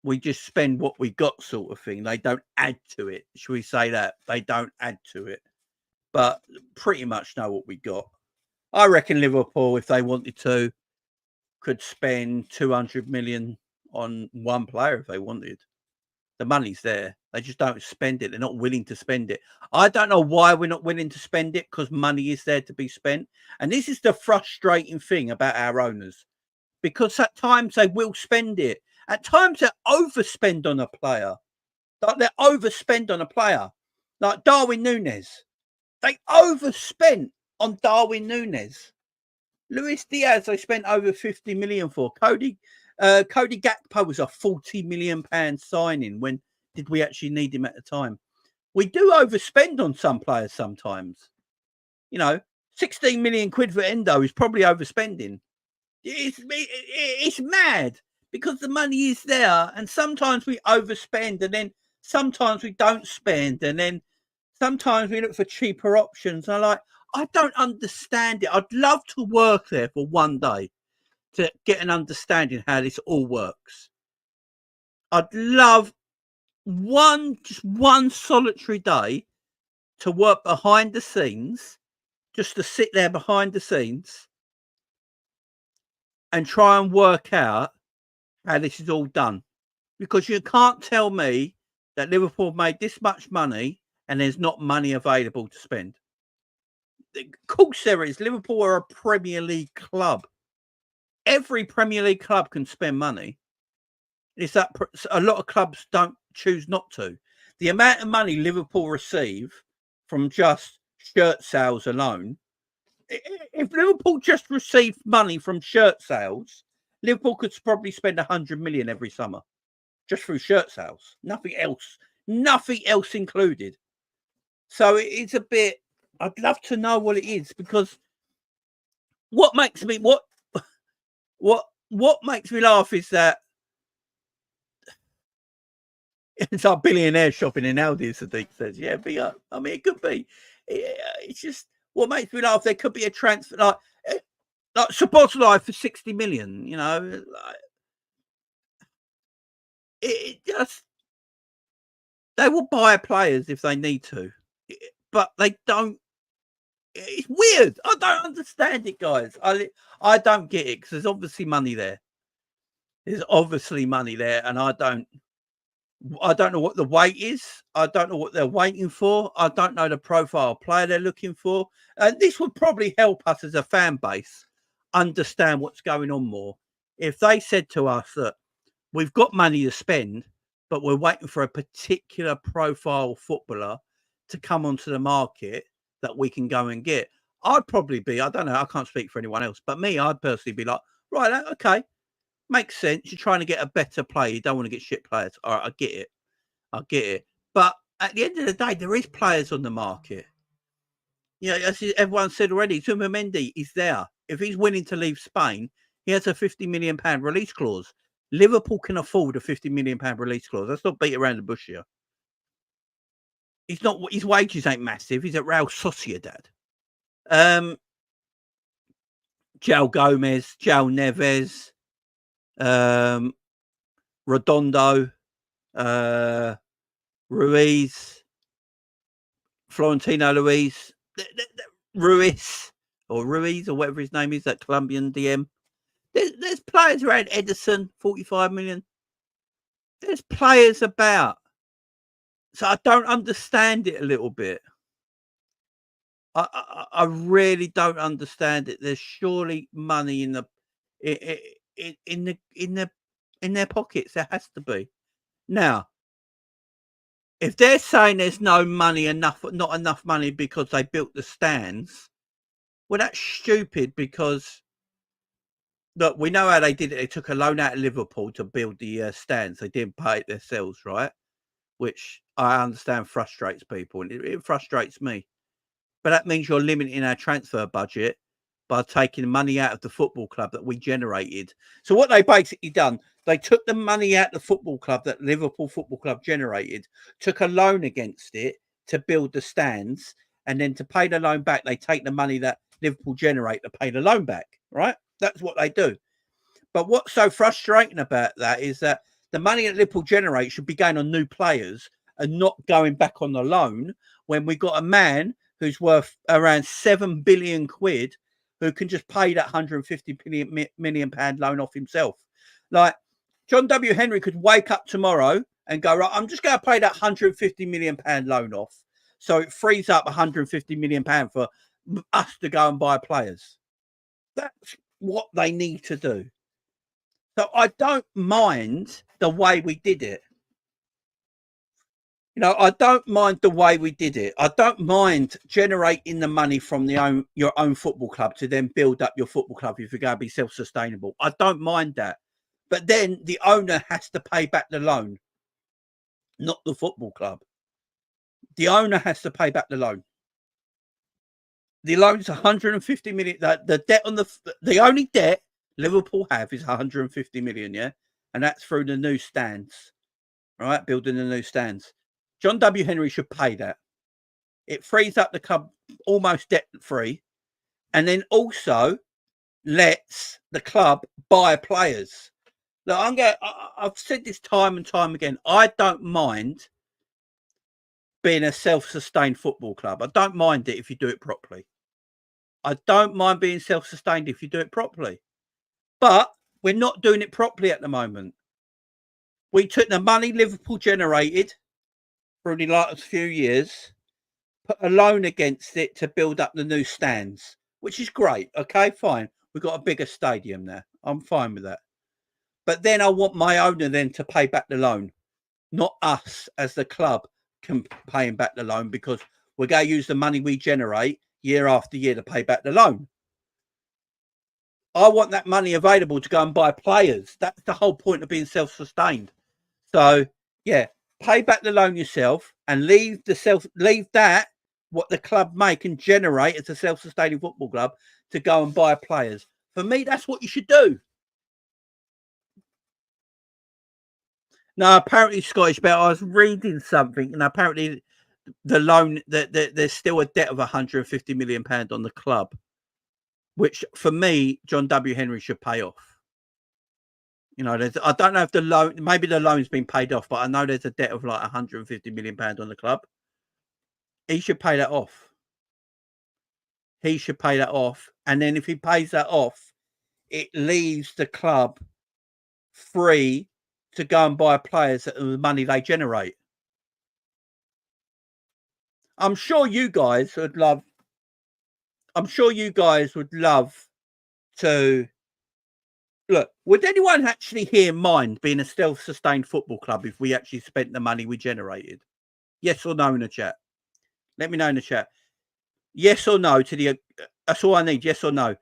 Speaker 1: We just spend what we got, sort of thing. They don't add to it. Should we say that? They don't add to it. But pretty much know what we got. I reckon Liverpool, if they wanted to, could spend 200 million on one player if they wanted. The money's there. They just don't spend it. They're not willing to spend it. I don't know why we're not willing to spend it, because money is there to be spent. And this is the frustrating thing about our owners, because at times they will spend it. At times they overspend on a player. Like they overspend on a player. Like Darwin Núñez. They overspent on Darwin Núñez. Luis Diaz, they spent over 50 million for. Cody Gakpo was a 40 million pound signing. When did we actually need him at the time? We do overspend on some players sometimes. 16 million quid for Endo is probably overspending. It's mad, because the money is there, and sometimes we overspend, and then sometimes we don't spend, and then sometimes we look for cheaper options. I don't understand it. I'd love to work there for one day to get an understanding how this all works. I'd love just one solitary day to work behind the scenes, just to sit there behind the scenes and try and work out how this is all done. Because you can't tell me that Liverpool made this much money and there's not money available to spend. Of course there is. Liverpool are a Premier League club. Every Premier League club can spend money. It's that a lot of clubs don't choose not to. The amount of money Liverpool receive from just shirt sales alone, if Liverpool just received money from shirt sales, Liverpool could probably spend 100 million every summer just through shirt sales. Nothing else included. So it's a bit, I'd love to know what it is, because what makes me laugh is that it's our billionaire shopping in Aldi, Sadiq says. Yeah, I mean, it could be. It's just, what makes me laugh, there could be a transfer, like Szoboszlai for 60 million, it just, they will buy players if they need to, but they don't. It's weird. I don't understand it, guys. I don't get it, because there's obviously money there. There's obviously money there, and I don't know what the weight is. I don't know what they're waiting for. I don't know the profile player they're looking for. And this would probably help us as a fan base understand what's going on more. If they said to us that we've got money to spend, but we're waiting for a particular profile footballer to come onto the market that we can go and get, I'd probably be, I don't know, I can't speak for anyone else, but me, I'd personally be like, right, okay, makes sense. You're trying to get a better player. You don't want to get shit players. All right, I get it. But at the end of the day, there is players on the market. As everyone said already, Zubimendi is there. If he's willing to leave Spain, he has a £50 million release clause. Liverpool can afford a £50 million release clause. Let's not beat around the bush here. He's not. His wages ain't massive. He's at Real Sociedad. João Gomez, João Neves, Redondo, Ruiz, Florentino Ruiz, or whatever his name is, that Colombian DM. There's players around. Ederson, 45 million. There's players about. So I don't understand it a little bit. I really don't understand it. There's surely money in their pockets. There has to be. Now, if they're saying there's not enough money because they built the stands, well, that's stupid, because look, we know how they did it. They took a loan out of Liverpool to build the stands. They didn't pay it themselves, right? Which I understand frustrates people, and it frustrates me. But that means you're limiting our transfer budget by taking money out of the football club that we generated. So what they basically done, they took the money out of the football club that Liverpool Football Club generated, took a loan against it to build the stands, and then to pay the loan back, they take the money that Liverpool generate to pay the loan back, right? That's what they do. But what's so frustrating about that is that the money that Liverpool generate should be going on new players and not going back on the loan when we got a man who's worth around 7 billion quid who can just pay that 150 million pound loan off himself. Like John W. Henry could wake up tomorrow and go, right, I'm just going to pay that 150 million pound loan off. So it frees up 150 million pound for us to go and buy players. That's what they need to do. So I don't mind the way we did it. You know, I don't mind the way we did it. I don't mind generating the money from your own football club to then build up your football club if you're going to be self-sustainable. I don't mind that. But then the owner has to pay back the loan, not the football club. The owner has to pay back the loan. The loan's 150 million. The debt on the only debt Liverpool have is 150 million, yeah? And that's through the new stands, right? Building the new stands. John W. Henry should pay that. It frees up the club almost debt-free, and then also lets the club buy players. Look, I've said this time and time again. I don't mind being a self-sustained football club. I don't mind it if you do it properly. I don't mind being self-sustained if you do it properly. But we're not doing it properly at the moment. We took the money Liverpool generated for the last few years, put a loan against it to build up the new stands, which is great. Okay, fine. We've got a bigger stadium now. I'm fine with that. But then I want my owner then to pay back the loan, not us as the club paying back the loan, because we're going to use the money we generate year after year to pay back the loan. I want that money available to go and buy players. That's the whole point of being self-sustained. So, yeah, pay back the loan yourself and leave that, what the club make and generate as a self-sustaining football club, to go and buy players. For me, that's what you should do. Now, apparently, Scottish Bell, I was reading something, and apparently the loan, there's still a debt of 150 million pound on the club, which for me, John W. Henry should pay off. You know, I don't know if the loan, maybe the loan's been paid off, but I know there's a debt of like 150 million pound on the club. He should pay that off. He should pay that off. And then if he pays that off, it leaves the club free to go and buy players at the money they generate. I'm sure you guys would love to look. Would anyone actually here mind being a self-sustained football club if we actually spent the money we generated? Yes or no in the chat. Let me know in the chat. Yes or no to the. That's all I need. Yes or no.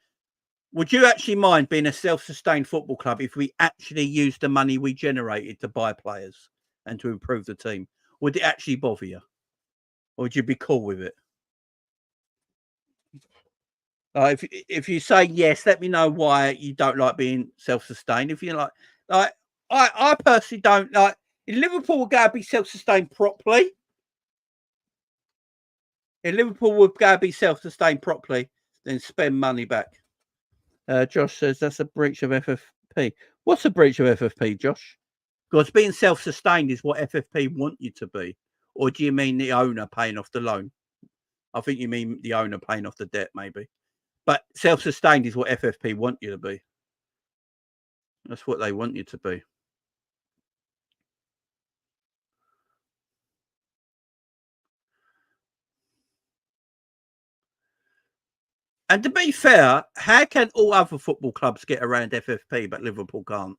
Speaker 1: Would you actually mind being a self-sustained football club if we actually used the money we generated to buy players and to improve the team? Would it actually bother you? Or would you be cool with it? If you say yes, let me know why you don't like being self-sustained. If you like I personally don't like. If Liverpool were going to be self-sustained properly, then spend money back. Josh says that's a breach of FFP. What's a breach of FFP, Josh? Because being self-sustained is what FFP want you to be. Or do you mean the owner paying off the loan? I think you mean the owner paying off the debt, maybe. But self-sustained is what FFP want you to be. That's what they want you to be. And to be fair, how can all other football clubs get around FFP but Liverpool can't?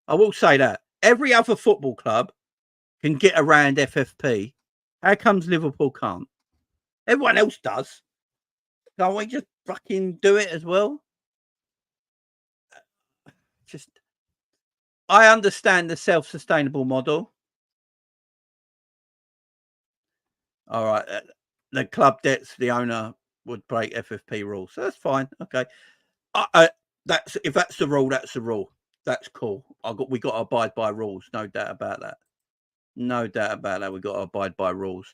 Speaker 1: I will say that. Every other football club can get around FFP. How comes Liverpool can't? Everyone else does. Can't we just fucking do it as well? I understand the self-sustainable model. All right. The club debts, the owner would break FFP rules. So that's fine. Okay. If that's the rule, that's the rule. That's cool. We got to abide by rules. No doubt about that. No doubt about that. We got to abide by rules.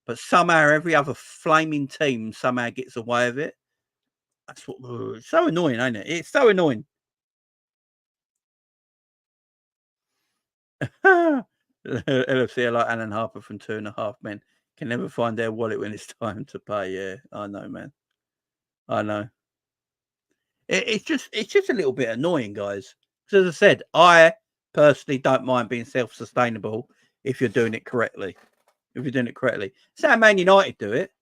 Speaker 1: But somehow every other flaming team somehow gets away with it. That's what. It's so annoying, ain't it? It's so annoying. LFC are like Alan Harper from 2.5 Men. Can never find their wallet when it's time to pay. Yeah, I know, man. I know. It's just a little bit annoying, guys. Because as I said, I personally don't mind being self-sustainable if you're doing it correctly. If you're doing it correctly. That's how Man United do it.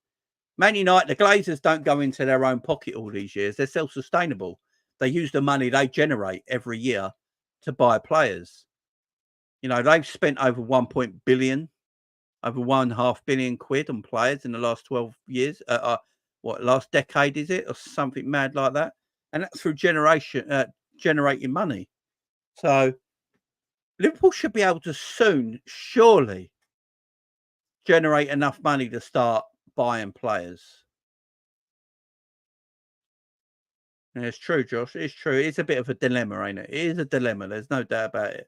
Speaker 1: Man United, the Glazers don't go into their own pocket all these years. They're self-sustainable. They use the money they generate every year to buy players. You know, they've spent over 1 billion, over 1.5 billion quid on players in the last 12 years. Last decade is it, or something mad like that? And that's through generating money. So Liverpool should be able to soon, surely, generate enough money to start buying players. And it's true, Josh. It's true. It's a bit of a dilemma, ain't it? It is a dilemma. There's no doubt about it.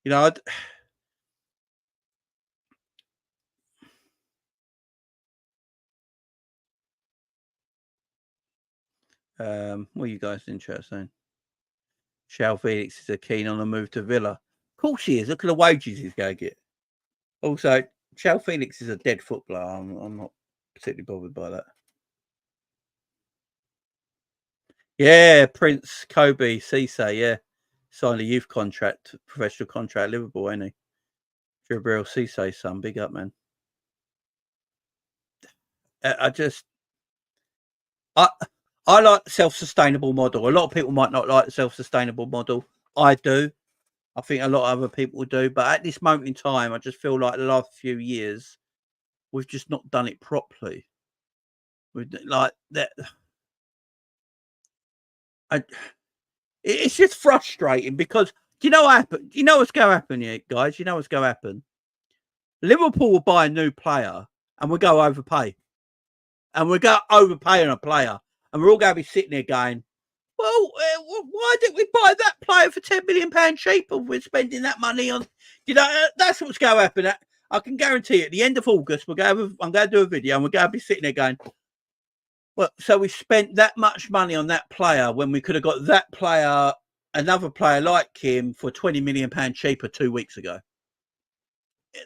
Speaker 1: You know, what are you guys interested in? Shao Felix is keen on a move to Villa. Of course he is. Look at the wages he's going to get. Also, Shao Felix is a dead footballer. I'm not particularly bothered by that. Yeah, Prince Kobe Cisse, yeah. Signed a youth contract, professional contract at Liverpool, ain't he? Gabriel Cisse's son. Big up, man. I like the self-sustainable model. A lot of people might not like the self-sustainable model. I do. I think a lot of other people do. But at this moment in time, I just feel like the last few years, we've just not done it properly. We've like that. It's just frustrating because do you know what happened? You know what's going to happen here, guys? You know what's going to happen? Liverpool will buy a new player and we'll go overpay. And we'll go overpay on a player. And we're all going to be sitting there going, well, why didn't we buy that player for £10 million cheaper? We're spending that money on, you know, that's what's going to happen. I can guarantee you, at the end of August, I'm going to do a video and we're going to be sitting there going, well, so we spent that much money on that player when we could have got that player, another player like him, for £20 million cheaper 2 weeks ago.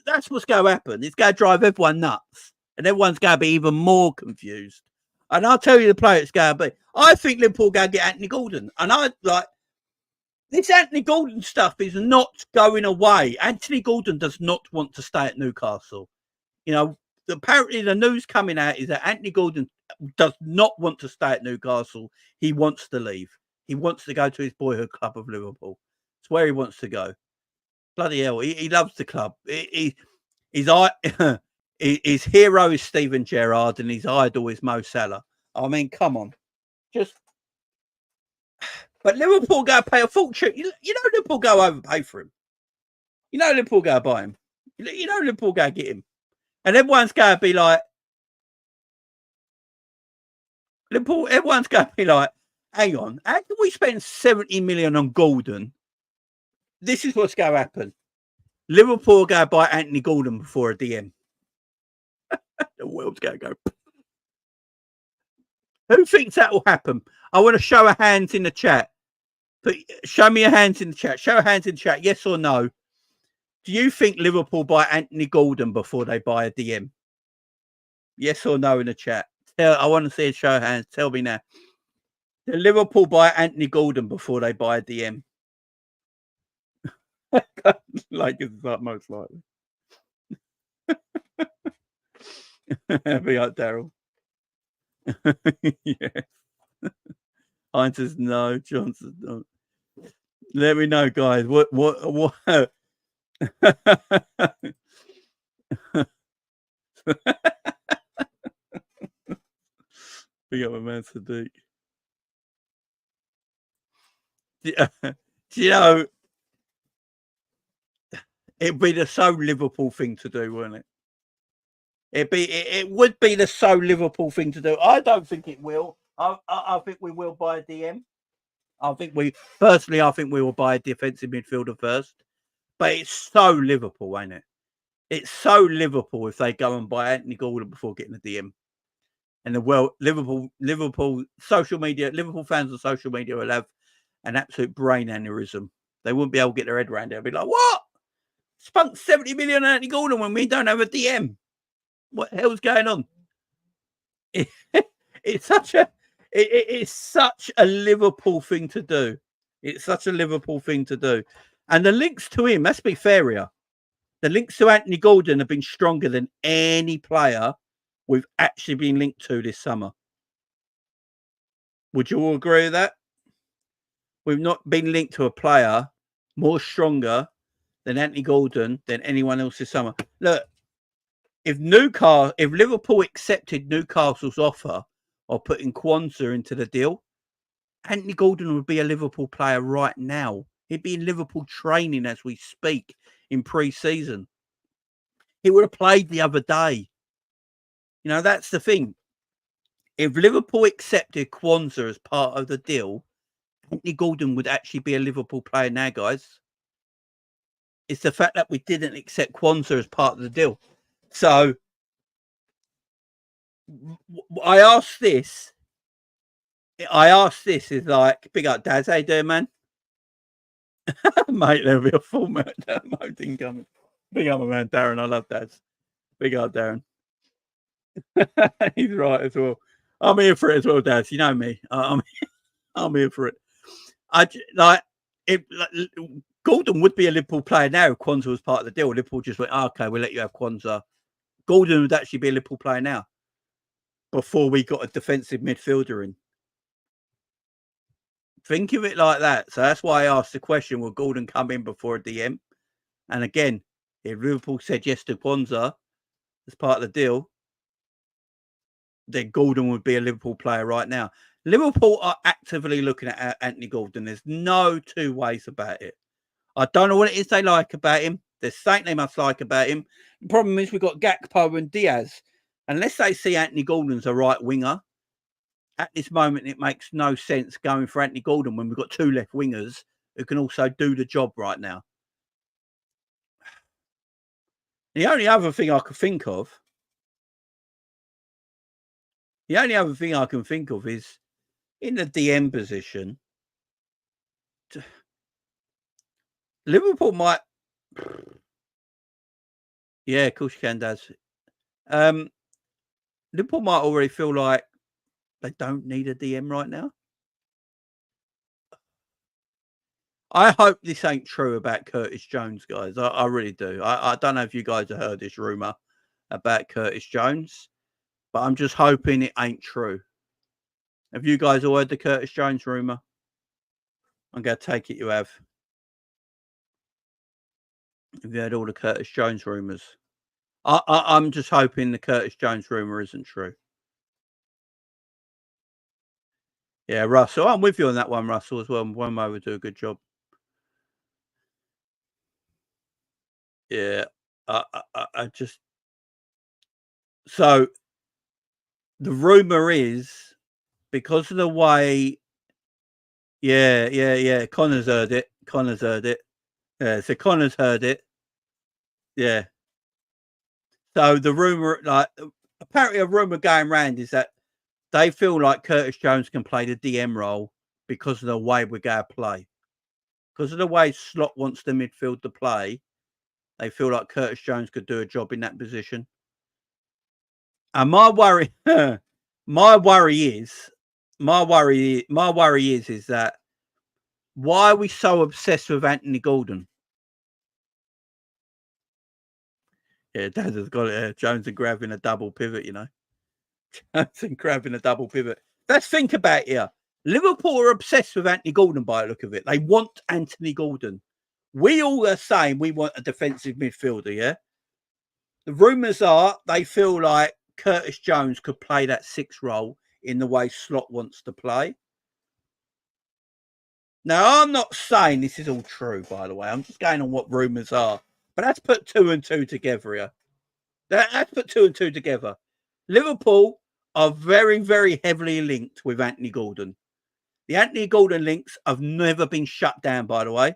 Speaker 1: That's what's going to happen. It's going to drive everyone nuts. And everyone's going to be even more confused. And I'll tell you the player it's going to be. I think Liverpool going to get Anthony Gordon. And I like this Anthony Gordon stuff is not going away. Anthony Gordon does not want to stay at Newcastle. You know, apparently the news coming out is that Anthony Gordon does not want to stay at Newcastle. He wants to leave. He wants to go to his boyhood club of Liverpool. It's where he wants to go. Bloody hell, he loves the club. His hero is Steven Gerrard and his idol is Mo Salah. I mean, come on. But Liverpool go pay a fortune. You know Liverpool go overpay for him. You know Liverpool go buy him. You know Liverpool go get him. And everyone's going to be like, everyone's going to be like, hang on, how can we spend 70 million on Gordon? This is what's going to happen. Liverpool go buy Anthony Gordon before a DM. The world's going to go. Who thinks that will happen? I want to show of hands in the chat. Show me your hands in the chat. Show of hands in the chat. Yes or no? Do you think Liverpool buy Anthony Gordon before they buy a DM? Yes or no in the chat. I want to see a show of hands. Tell me now. Do Liverpool buy Anthony Gordon before they buy a DM? Like it's like most likely. Be like Daryl. Yes. Heinz says no. Johnson no. Let me know, guys. What? Big up my man Sadiq. Do you know, it'd be the so Liverpool thing to do, wouldn't it? It would be the so Liverpool thing to do. I don't think it will. I think we will buy a DM. I think we will buy a defensive midfielder first. But it's so Liverpool, ain't it? It's so Liverpool if they go and buy Anthony Gordon before getting a DM. And the Liverpool social media, Liverpool fans on social media will have an absolute brain aneurysm. They wouldn't be able to get their head around it. They'd be like, what? Spunk 70 million on Anthony Gordon when we don't have a DM. What the hell's going on? It's such a Liverpool thing to do. It's such a Liverpool thing to do. And the links to him, let's be fair here, the links to Anthony Gordon have been stronger than any player we've actually been linked to this summer. Would you all agree with that? We've not been linked to a player more stronger than Anthony Gordon than anyone else this summer. Look, if Liverpool accepted Newcastle's offer of putting Kwanzaa into the deal, Anthony Gordon would be a Liverpool player right now. He'd be in Liverpool training as we speak in pre-season. He would have played the other day. You know, that's the thing. If Liverpool accepted Kwanzaa as part of the deal, Anthony Gordon would actually be a Liverpool player now, guys. It's the fact that we didn't accept Kwanzaa as part of the deal. So I asked this is like, big up Daz, how you doing, man? Mate, there'll be a full mode incoming. Big up my man Darren, I love Daz. Big up Darren. He's right as well. I'm here for it as well, Daz. You know me. I'm here for it. Gordon would be a Liverpool player now if Kwanzaa was part of the deal. Liverpool just went, okay, we'll let you have Kwanzaa. Gordon would actually be a Liverpool player now before we got a defensive midfielder in. Think of it like that. So that's why I asked the question, will Gordon come in before a DM? And again, if Liverpool said yes to Kwanzaa as part of the deal, then Gordon would be a Liverpool player right now. Liverpool are actively looking at Anthony Gordon. There's no two ways about it. I don't know what it is they like about him. There's something they must like about him. The problem is we've got Gakpo and Diaz. Unless they see Anthony Gordon's a right winger, at this moment it makes no sense going for Anthony Gordon when we've got two left wingers who can also do the job right now. The only other thing I can think of is in the DM position, Liverpool might... Yeah, of course you can, Daz. Liverpool might already feel like they don't need a DM right now. I hope this ain't true about Curtis Jones, guys. I really do. I don't know if you guys have heard this rumour about Curtis Jones, but I'm just hoping it ain't true. Have you guys all heard the Curtis Jones rumour? I'm going to take it you have. Have you heard all the Curtis Jones rumours? I'm just hoping the Curtis Jones rumour isn't true. Yeah, Russell. I'm with you on that one, Russell, as well. One way would do a good job. Yeah. I just... So, the rumour is, because of the way... Yeah. Connor's heard it. Yeah, so Connor's heard it. Yeah. So the rumour, apparently a rumour going around is that they feel like Curtis Jones can play the DM role because of the way we're going to play. Because of the way Slot wants the midfield to play, they feel like Curtis Jones could do a job in that position. And my worry is that why are we so obsessed with Anthony Gordon? Yeah, Dad has got it. Jones and grabbing a double pivot, you know. Jones and grabbing a double pivot. Let's think about it here. Liverpool are obsessed with Anthony Gordon by the look of it. They want Anthony Gordon. We all are saying we want a defensive midfielder, yeah? The rumours are they feel like Curtis Jones could play that 6 role in the way Slot wants to play. Now, I'm not saying this is all true, by the way. I'm just going on what rumours are. But let's put 2 and 2 together here. Let's put 2 and 2 together. Liverpool are very, very heavily linked with Anthony Gordon. The Anthony Gordon links have never been shut down, by the way.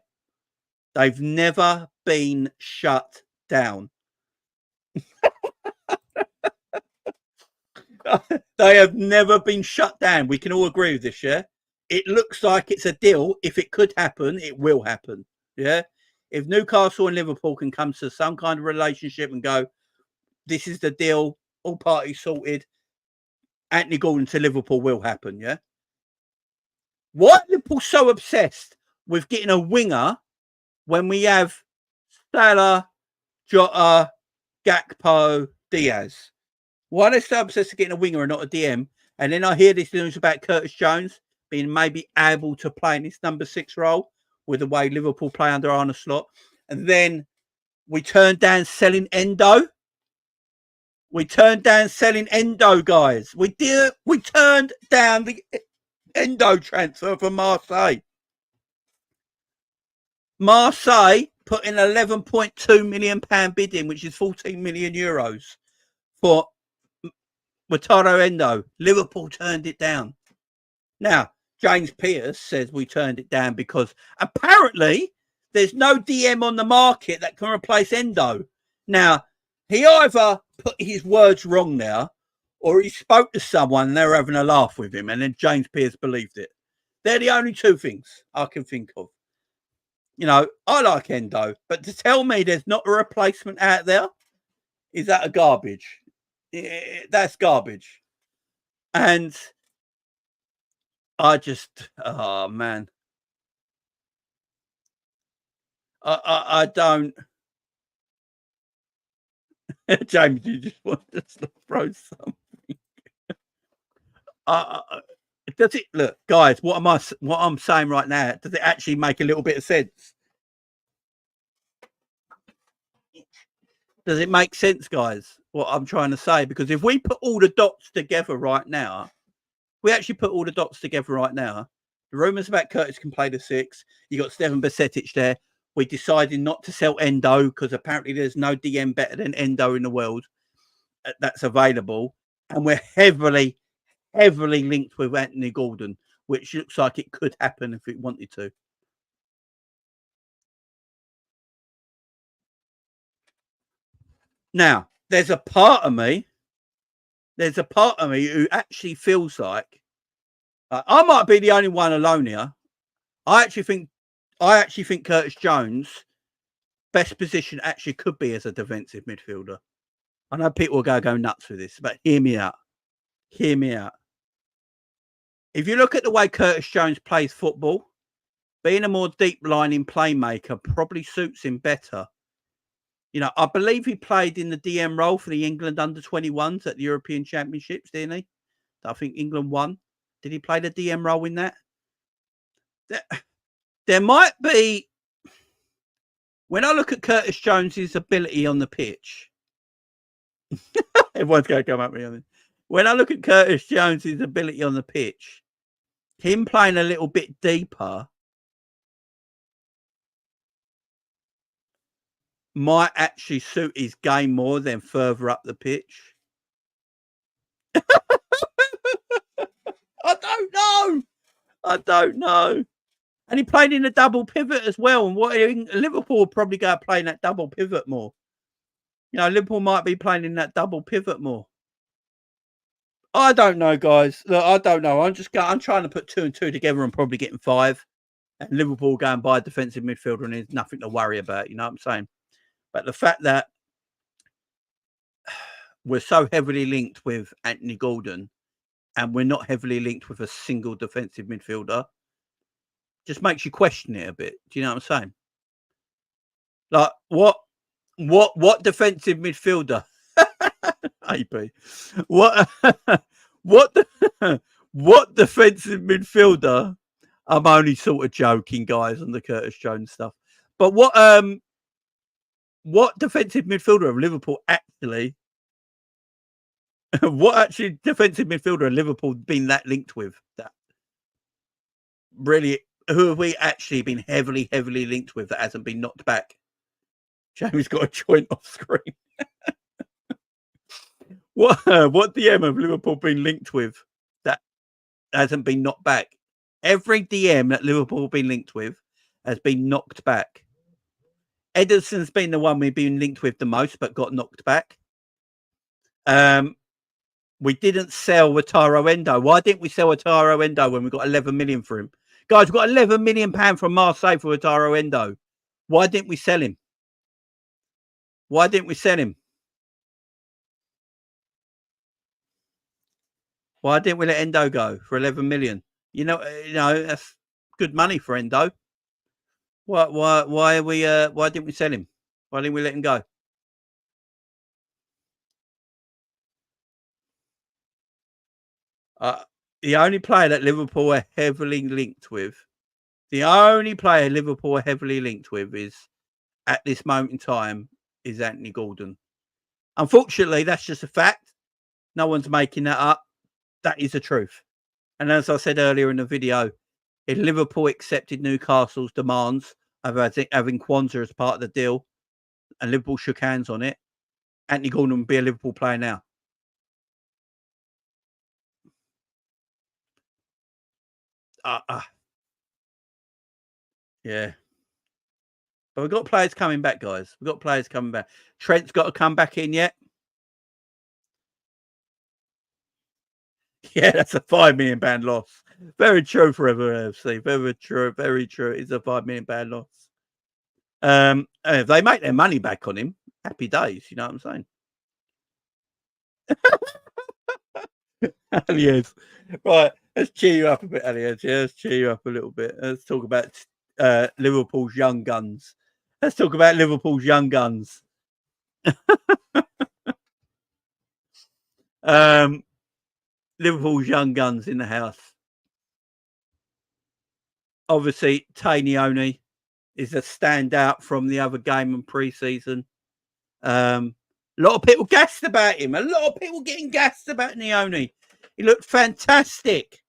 Speaker 1: They've never been shut down. They have never been shut down. We can all agree with this, yeah? it looks like it's a deal. If it could happen, it will happen. Yeah. If Newcastle and Liverpool can come to some kind of relationship and go, this is the deal, all parties sorted, Anthony Gordon to Liverpool will happen. Yeah. Why are Liverpool so obsessed with getting a winger when we have Salah, Jota, Gakpo, Diaz? Why are they so obsessed with getting a winger and not a DM? And then I hear this news about Curtis Jones being maybe able to play in this number 6 role with the way Liverpool play under Arne Slot. And then we turned down selling Endo. We turned down selling Endo, guys. We turned down the Endo transfer from Marseille. Marseille put in £11.2 million bid in, which is 14 million euros for Wataru Endo. Liverpool turned it down. Now, James Pierce says we turned it down because apparently there's no DM on the market that can replace Endo. Now, he either put his words wrong there or he spoke to someone and they were having a laugh with him and then James Pierce believed it. They're the only two things I can think of. You know, I like Endo, but to tell me there's not a replacement out there, is that a garbage? That's garbage. And I just, oh man, I don't. James, you just want to throw something. Does it look, guys? What I'm saying right now? Does it actually make a little bit of sense? Does it make sense, guys? What I'm trying to say? Because if we put all the dots together right now, the rumours about Curtis can play the 6. You got Stefan Bajcetic there. We decided not to sell Endo because apparently there's no DM better than Endo in the world that's available. And we're heavily linked with Anthony Gordon, which looks like it could happen if it wanted to. Now, there's a part of me who actually feels like I might be the only one alone here. I actually think Curtis Jones' best position actually could be as a defensive midfielder. I know people will go nuts with this, but hear me out. Hear me out. If you look at the way Curtis Jones plays football, being a more deep lining playmaker probably suits him better. You know, I believe he played in the DM role for the England under-21s at the European Championships, didn't he? I think England won. Did he play the DM role in that? There might be, when I look at Curtis Jones's ability on the pitch, everyone's going to come at me on this. When I look at Curtis Jones's ability on the pitch, him playing a little bit deeper might actually suit his game more than further up the pitch. I don't know. And he played in a double pivot as well. And Liverpool will probably go playing that double pivot more. You know, Liverpool might be playing in that double pivot more. I don't know, guys. Look, I don't know. I'm trying to put 2 and 2 together and probably getting 5. And Liverpool go and buy a defensive midfielder and there's nothing to worry about. You know what I'm saying? But the fact that we're so heavily linked with Anthony Gordon and we're not heavily linked with a single defensive midfielder just makes you question it a bit. Do you know what I'm saying? Like, what defensive midfielder? AP. What defensive midfielder? I'm only sort of joking, guys, on the Curtis Jones stuff. But what defensive midfielder of Liverpool actually? What actually defensive midfielder of Liverpool been that linked with? That really, who have we actually been heavily linked with that hasn't been knocked back? Jamie's got a joint off screen. What DM have Liverpool been linked with that hasn't been knocked back? Every DM that Liverpool have been linked with has been knocked back. Ederson's been the one we've been linked with the most, but got knocked back. We didn't sell Wataru Endo. Why didn't we sell Wataru Endo when we got 11 million for him? Guys, we got 11 million pound from Marseille for Wataru Endo. Why didn't we sell him? Why didn't we sell him? Why didn't we let Endo go for 11 million? You know, that's good money for Endo. Why didn't we sell him? Why didn't we let him go? The only player that Liverpool are heavily linked with, is, at this moment in time, is Anthony Gordon. Unfortunately, that's just a fact. No one's making that up. That is the truth. And as I said earlier in the video, if Liverpool accepted Newcastle's demands of having Kwanzaa as part of the deal, and Liverpool shook hands on it, Anthony Gordon would be a Liverpool player now. Yeah. But we've got players coming back, guys. We've got players coming back. Trent's got to come back in yet. Yeah, that's a £5 million loss. Very true for FC. Very true. Very true. It's a £5 million loss. If they make their money back on him, happy days. You know what I'm saying? Alias. Right. Let's cheer you up a bit, Alias. Yeah, let's cheer you up a little bit. Let's talk about Liverpool's young guns. Liverpool's young guns. in the house. Obviously, Tainioni is a standout from the other game in pre-season. A lot of people gassed about him. A lot of people getting gassed about Nioni. He looked fantastic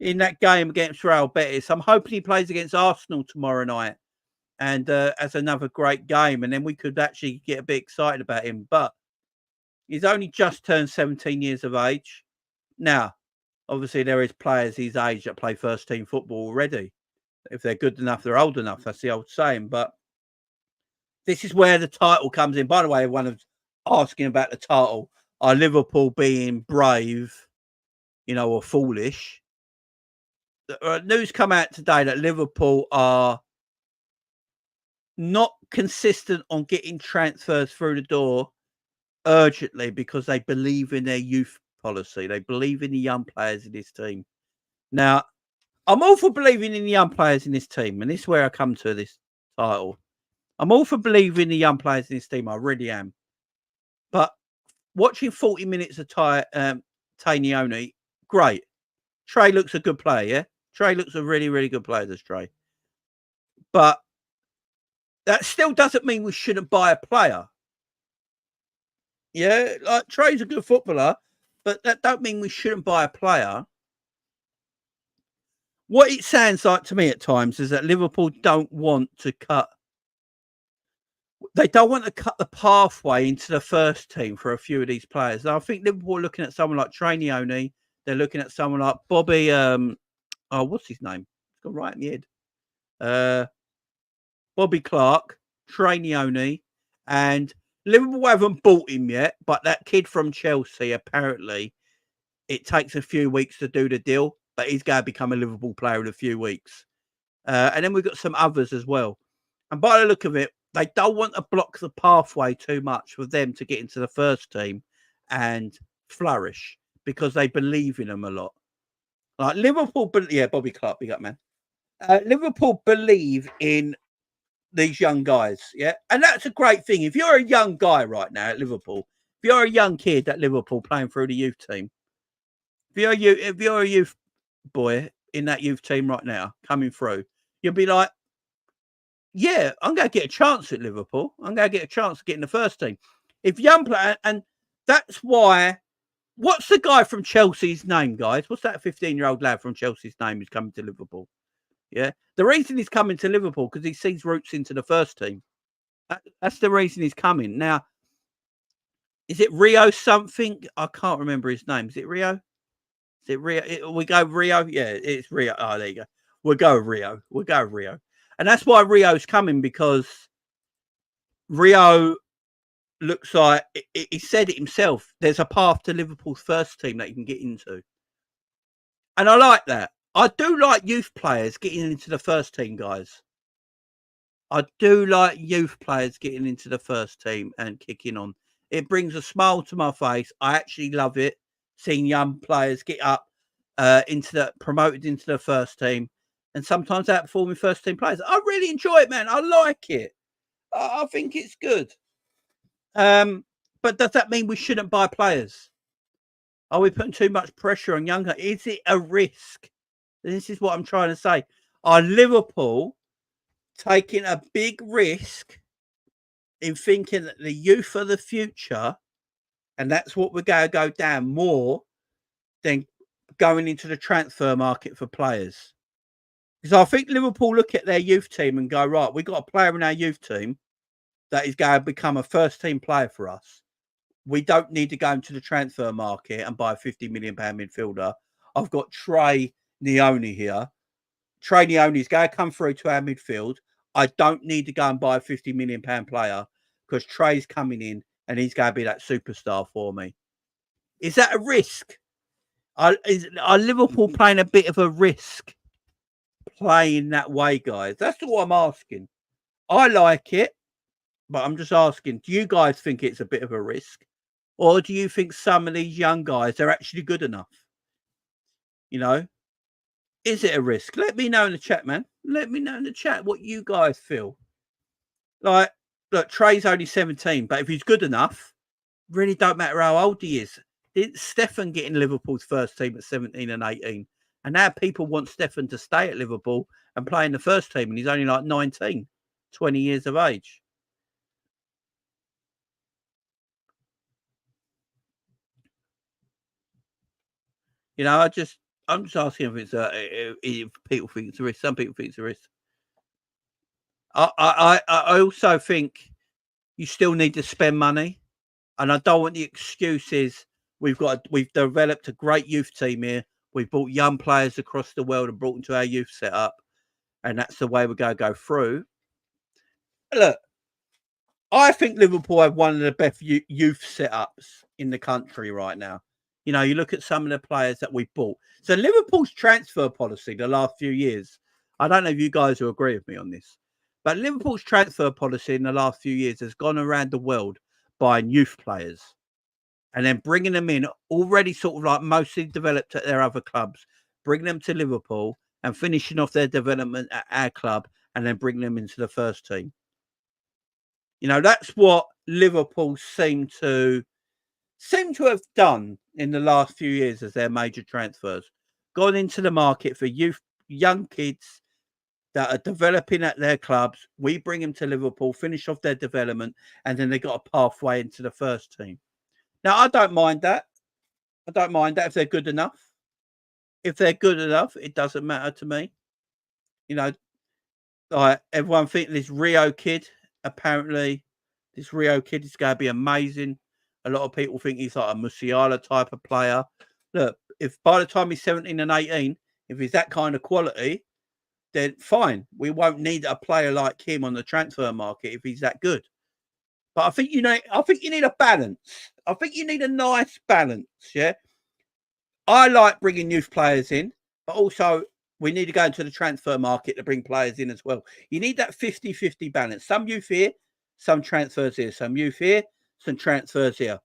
Speaker 1: in that game against Real Betis. I'm hoping he plays against Arsenal tomorrow night and has another great game. And then we could actually get a bit excited about him. But he's only just turned 17 years of age. Now, obviously, there is players his age that play first-team football already. If they're good enough, they're old enough. That's the old saying. But this is where the title comes in. By the way, everyone was asking about the title. Are Liverpool being brave, or foolish? News come out today that Liverpool are not consistent on getting transfers through the door urgently because they believe in their youth policy. They believe in the young players in this team. Now, I'm all for believing in the young players in this team, and this is where I come to this title. I'm all for believing in the young players in this team. I really am. But watching 40 minutes of Tainioni, great. Trey looks a good player, yeah? Trey looks a really, really good player, this Trey. But that still doesn't mean we shouldn't buy a player. Yeah, like Trey's a good footballer, but that don't mean we shouldn't buy a player. What it sounds like to me at times is that Liverpool don't want to cut. They don't want to cut the pathway into the first team for a few of these players. Now, I think Liverpool are looking at someone like Trainioni. They're looking at someone like Bobby. What's his name? It's gone right in the head. Bobby Clark, Trainioni, and Liverpool haven't bought him yet. But that kid from Chelsea, apparently, it takes a few weeks to do the deal. But he's going to become a Liverpool player in a few weeks. And then we've got some others as well. And by the look of it, they don't want to block the pathway too much for them to get into the first team and flourish because they believe in them a lot. Like Liverpool, Bobby Clark, big up, man. Liverpool believe in these young guys, yeah? And that's a great thing. If you're a young guy right now at Liverpool, if you're a young kid at Liverpool playing through the youth team, if you're a youth boy in that youth team right now coming through, you'll be like, yeah, I'm going to get a chance at Liverpool. I'm going to get a chance to get in the first team. If young player, and that's why, what's the guy from Chelsea's name, guys? What's that 15-year-old lad from Chelsea's name who's coming to Liverpool? Yeah. The reason he's coming to Liverpool because he sees roots into the first team. That's the reason he's coming. Now, is it Rio something? I can't remember his name. Is it Rio? Is it Rio? We go Rio? Yeah, it's Rio. Oh, there you go. We'll go Rio. And that's why Rio's coming, because Rio looks like he said it himself. There's a path to Liverpool's first team that you can get into, and I like that. I do like youth players getting into the first team, guys. I do like youth players getting into the first team and kicking on. It brings a smile to my face. I actually love it, seeing young players get up promoted into the first team, and sometimes outperforming first team players. I really enjoy it, man. I like it. I think it's good. But does that mean we shouldn't buy players? Are we putting too much pressure on younger? Is it a risk? This is what I'm trying to say. Are Liverpool taking a big risk in thinking that the youth are the future, and that's what we're going to go down more than going into the transfer market for players? Because I think Liverpool look at their youth team and go, right, we've got a player in our youth team that is going to become a first team player for us. We don't need to go into the transfer market and buy a £50 million midfielder. I've got Trey Neone here. Trey Neone is going to come through to our midfield. I don't need to go and buy a £50 million player because Trey's coming in and he's going to be that superstar for me. Is that a risk? Are Liverpool playing a bit of a risk playing that way, guys? That's what I'm asking. I like it, but I'm just asking, do you guys think it's a bit of a risk? Or do you think some of these young guys are actually good enough? You know, is it a risk? Let me know in the chat, man. Let me know in the chat what you guys feel. Like, look, Trey's only 17, but if he's good enough, really don't matter how old he is. Didn't Stefan get in Liverpool's first team at 17 and 18? And now people want Stefan to stay at Liverpool and play in the first team, and he's only like 19, 20 years of age. You know, I'm just asking if people think it's a risk. Some people think it's a risk. I also think you still need to spend money, and I don't want the excuses. We've developed a great youth team here. We've brought young players across the world and brought them to our youth setup, and that's the way we're going to go through. Look, I think Liverpool have one of the best youth setups in the country right now. You know, you look at some of the players that we bought. So Liverpool's transfer policy the last few years, I don't know if you guys will agree with me on this, but Liverpool's transfer policy in the last few years has gone around the world buying youth players and then bringing them in already sort of like mostly developed at their other clubs, bringing them to Liverpool and finishing off their development at our club and then bringing them into the first team. You know, that's what Liverpool seem to have done in the last few years as their major transfers. Gone into the market for young kids that are developing at their clubs. We bring them to Liverpool, finish off their development, and then they got a pathway into the first team. Now, I don't mind that. I don't mind that if they're good enough. If they're good enough, it doesn't matter to me. You know, like everyone thinks this Rio kid, apparently, this Rio kid is going to be amazing. A lot of people think he's like a Musiala type of player. Look, if by the time he's 17 and 18, if he's that kind of quality, then fine. We won't need a player like him on the transfer market if he's that good. But I think you need a balance. I think you need a nice balance. Yeah. I like bringing youth players in, but also we need to go into the transfer market to bring players in as well. You need that 50-50 balance. Some youth here, some transfers here. Some youth here, some transfers here.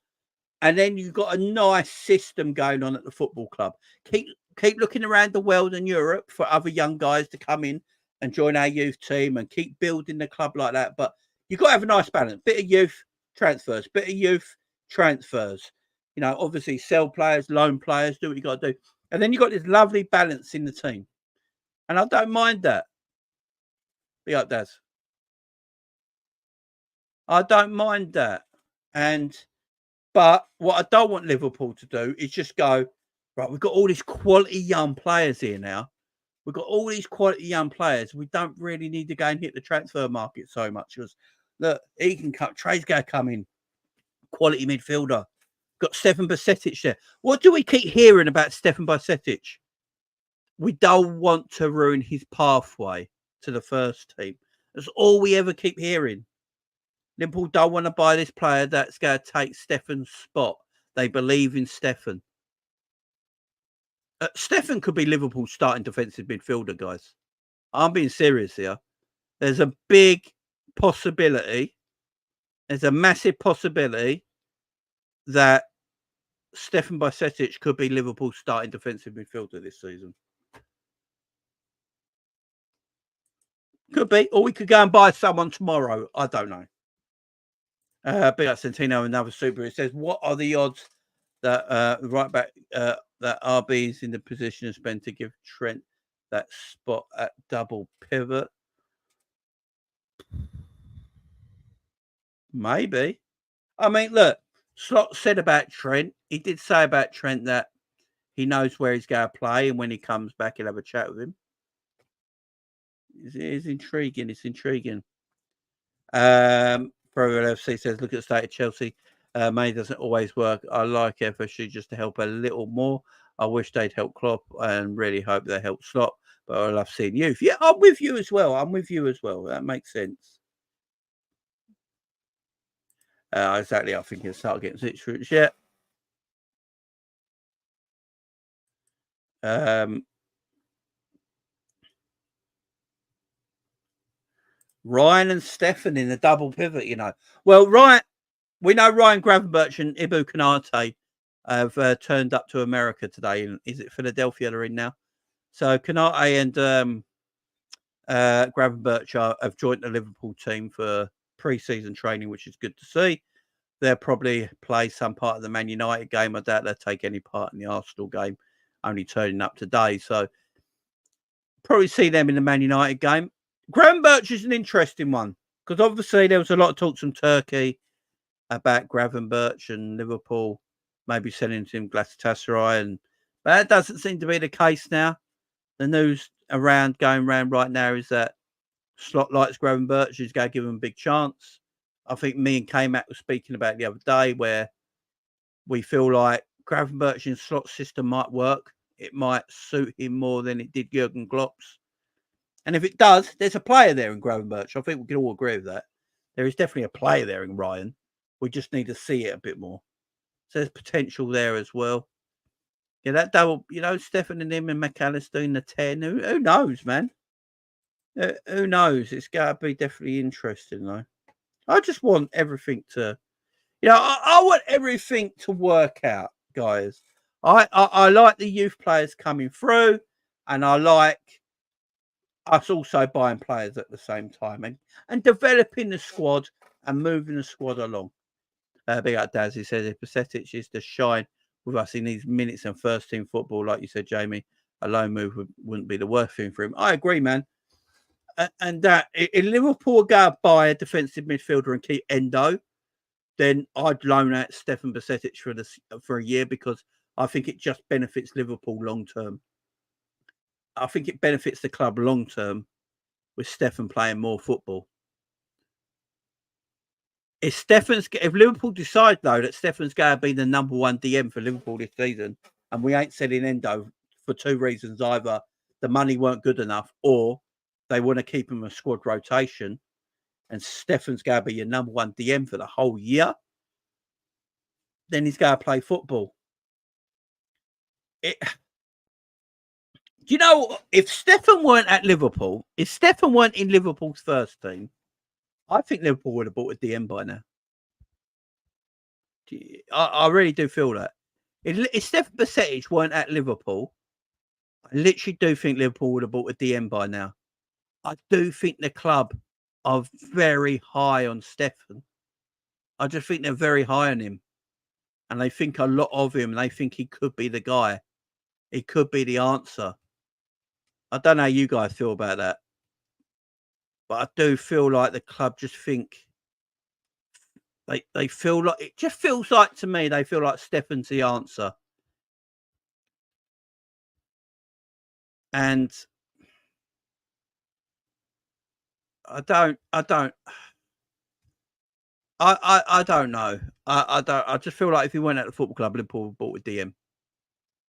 Speaker 1: And then you've got a nice system going on at the football club. Keep looking around the world and Europe for other young guys to come in and join our youth team and keep building the club like that. But you've got to have a nice balance. Bit of youth, transfers. Bit of youth, transfers. You know, obviously sell players, loan players, do what you got to do. And then you've got this lovely balance in the team. And I don't mind that. Be up, Daz. I don't mind that. But what I don't want Liverpool to do is just go, right, we've got all these quality young players here now. We've got all these quality young players. We don't really need to go and hit the transfer market so much. Because, look, he can come, Trey's going to come in. Quality midfielder. Got Stefan Bajcetic there. What do we keep hearing about Stefan Bajcetic? We don't want to ruin his pathway to the first team. That's all we ever keep hearing. Liverpool don't want to buy this player that's going to take Stefan's spot. They believe in Stefan. Stefan could be Liverpool's starting defensive midfielder, guys. I'm being serious here. There's a big possibility. There's a massive possibility that Stefan Bajcetic could be Liverpool's starting defensive midfielder this season. Could be. Or we could go and buy someone tomorrow. I don't know. Big up Centino, another super. It says, what are the odds that right back that RB is in the position of spend to give Trent that spot at double pivot? Maybe. I mean, look, Slot said about Trent. He did say about Trent that he knows where he's going to play, and when he comes back, he'll have a chat with him. It's intriguing. It's intriguing. Pro LFC says, look at the state of Chelsea. May doesn't always work. I like FSG just to help a little more. I wish they'd help Klopp and really hope they help Slot. But I love seeing youth. Yeah, I'm with you as well. That makes sense. Exactly. I think he'll start getting six routes. Yeah. Ryan and Stefan in the double pivot, you know. Well, we know Ryan Gravenberch and Ibu Konate have turned up to America today. Is it Philadelphia they're in now? So Konate and Gravenberch have joined the Liverpool team for pre-season training, which is good to see. They'll probably play some part of the Man United game. I doubt they'll take any part in the Arsenal game, only turning up today. So probably see them in the Man United game. Gravenberch is an interesting one because obviously there was a lot of talks from Turkey about Gravenberch and Liverpool maybe sending him Galatasaray, but that doesn't seem to be the case now. The news going around right now is that Slot likes Gravenberch. He's going to give him a big chance. I think me and K-Mac were speaking about the other day where we feel like Gravenberch in Slot's system might work. It might suit him more than it did Jurgen Klopp's. And if it does, there's a player there in Gravenberch. I think we can all agree with that. There is definitely a player there in Ryan. We just need to see it a bit more. So there's potential there as well. Yeah, that double, Stefan and him and McAllister in the 10. Who knows, man? Who knows? It's got to be definitely interesting, though. I just want everything to, I want everything to work out, guys. I like the youth players coming through, and I like us also buying players at the same time and developing the squad and moving the squad along. Big up Daz, he says if Bajcetic is to shine with us in these minutes and first team football, like you said, Jamie, a loan move wouldn't be the worst thing for him. I agree, man. And that if Liverpool go buy a defensive midfielder and keep Endo, then I'd loan out Stefan Bajcetic for a year because I think it just benefits Liverpool long term. I think it benefits the club long term with Stefan playing more football. If Liverpool decide though that Stefan's going to be the number one DM for Liverpool this season, and we ain't selling Endo for two reasons: either the money weren't good enough, or they want to keep him a squad rotation, and Stefan's going to be your number one DM for the whole year, then he's going to play football. If Stefan weren't at Liverpool, if Stefan weren't in Liverpool's first team, I think Liverpool would have bought a DM by now. I really do feel that. If Stefan Bajcetic weren't at Liverpool, I literally do think Liverpool would have bought a DM by now. I do think the club are very high on Stefan. I just think they're very high on him. And they think a lot of him. They think he could be the guy. He could be the answer. I don't know how you guys feel about that. But I do feel like the club just think they feel like it just feels like to me they feel like Stefan's the answer. And I don't know. I just feel like if he went at the football club, Liverpool would have bought a DM.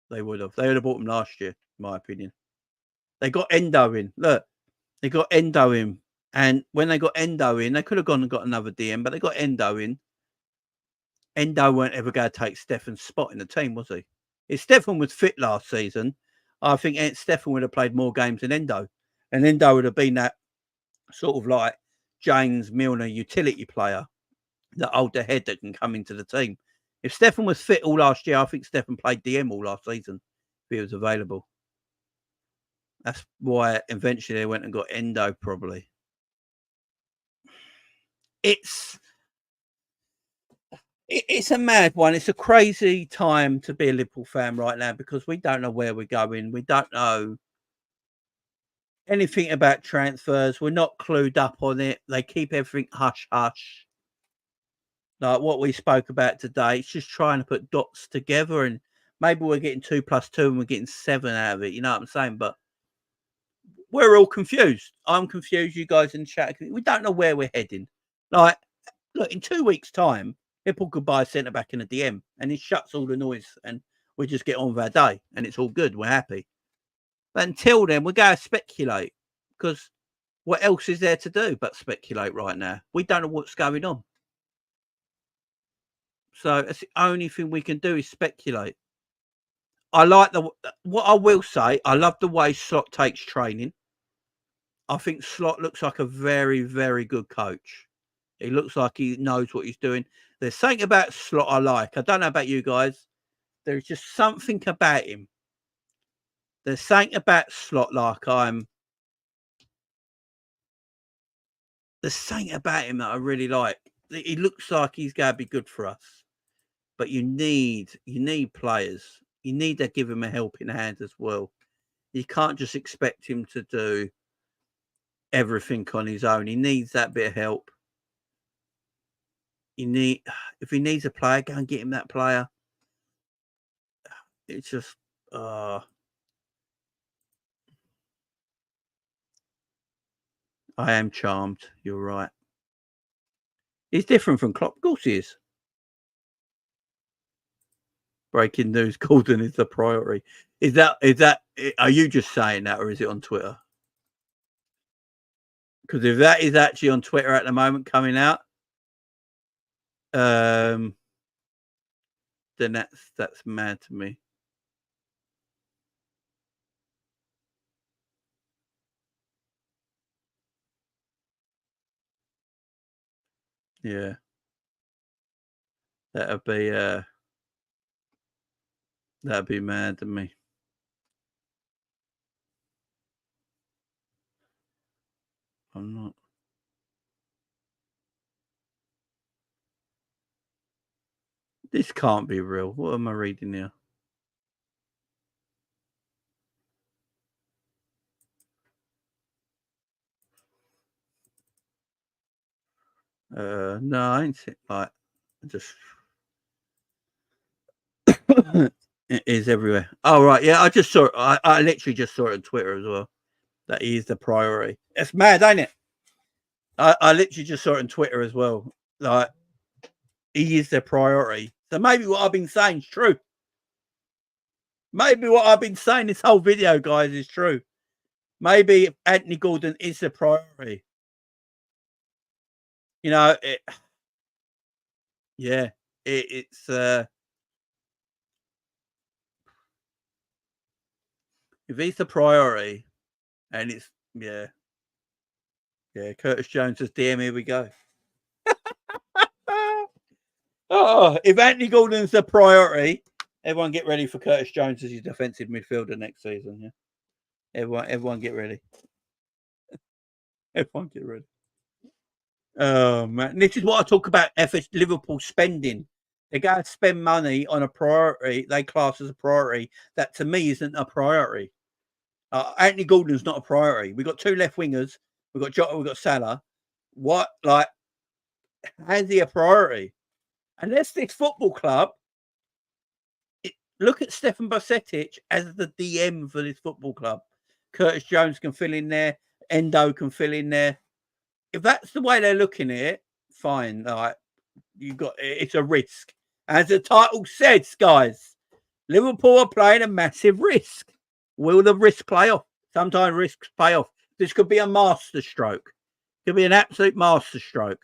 Speaker 1: They would have. They would have bought him last year, in my opinion. They got Endo in. Look, they got Endo in. And when they got Endo in, they could have gone and got another DM, but they got Endo in. Endo weren't ever going to take Stefan's spot in the team, was he? If Stefan was fit last season, I think Stefan would have played more games than Endo. And Endo would have been that sort of like James Milner utility player, the older head that can come into the team. If Stefan was fit all last year, I think Stefan played DM all last season if he was available. That's why eventually they went and got Endo, probably. It's a mad one. It's a crazy time to be a Liverpool fan right now because we don't know where we're going. We don't know anything about transfers. We're not clued up on it. They keep everything hush hush. Like what we spoke about today, it's just trying to put dots together, and maybe we're getting 2 + 2 and we're getting 7 out of it. You know what I'm saying? But we're all confused. I'm confused. You guys in the chat, we don't know where we're heading. Like, look, in 2 weeks' time, Liverpool could buy a centre back in a DM, and it shuts all the noise, and we just get on with our day, and it's all good. We're happy. But until then, we're going to speculate because what else is there to do but speculate right now? We don't know what's going on. So that's the only thing we can do is speculate. I like what I will say. I love the way Slot takes training. I think Slot looks like a very, very good coach. He looks like he knows what he's doing. There's something about Slot I like. I don't know about you guys. There's just something about him. There's something about Slot like there's something about him that I really like. He looks like he's going to be good for us. But you need players. You need to give him a helping hand as well. You can't just expect him to do everything on his own. He needs that bit of help. If he needs a player, go and get him that player. It's just I am charmed. You're right. He's different from Klopp. Of course he is. Breaking news: Gordon is the priority. Is that? Are you just saying that, or is it on Twitter? Because if that is actually on Twitter at the moment coming out, then that's mad to me. Yeah, that'd be mad to me. I'm not. This can't be real. What am I reading here? No, I ain't seen like just it is everywhere. Oh right, yeah. I just saw it. I literally just saw it on Twitter as well. That he is the priority. It's mad, ain't it? I literally just saw it on Twitter as well. Like he is the priority. So maybe what I've been saying is true. Maybe what I've been saying this whole video, guys, is true. Maybe Anthony Gordon is the priority. You know, it's if he's the priority, and it's Curtis Jones as DM. Here we go. Oh, if Anthony Gordon's the priority, everyone get ready for Curtis Jones as your defensive midfielder next season. Yeah, everyone get ready. Everyone get ready. Oh man, this is what I talk about. Liverpool spending. They got to spend money on a priority they class as a priority that to me isn't a priority. Anthony Gordon's not a priority. We've got 2 left wingers. We've got Jota. We've got Salah. What, like, how's he a priority? Unless this football club, look at Stefan Bajcetic as the DM for this football club. Curtis Jones can fill in there. Endo can fill in there. If that's the way they're looking at it, fine. Like, it's a risk. As the title says, guys, Liverpool are playing a massive risk. Will the risk play off? Sometimes risks pay off. This could be a master stroke. Could be an absolute masterstroke.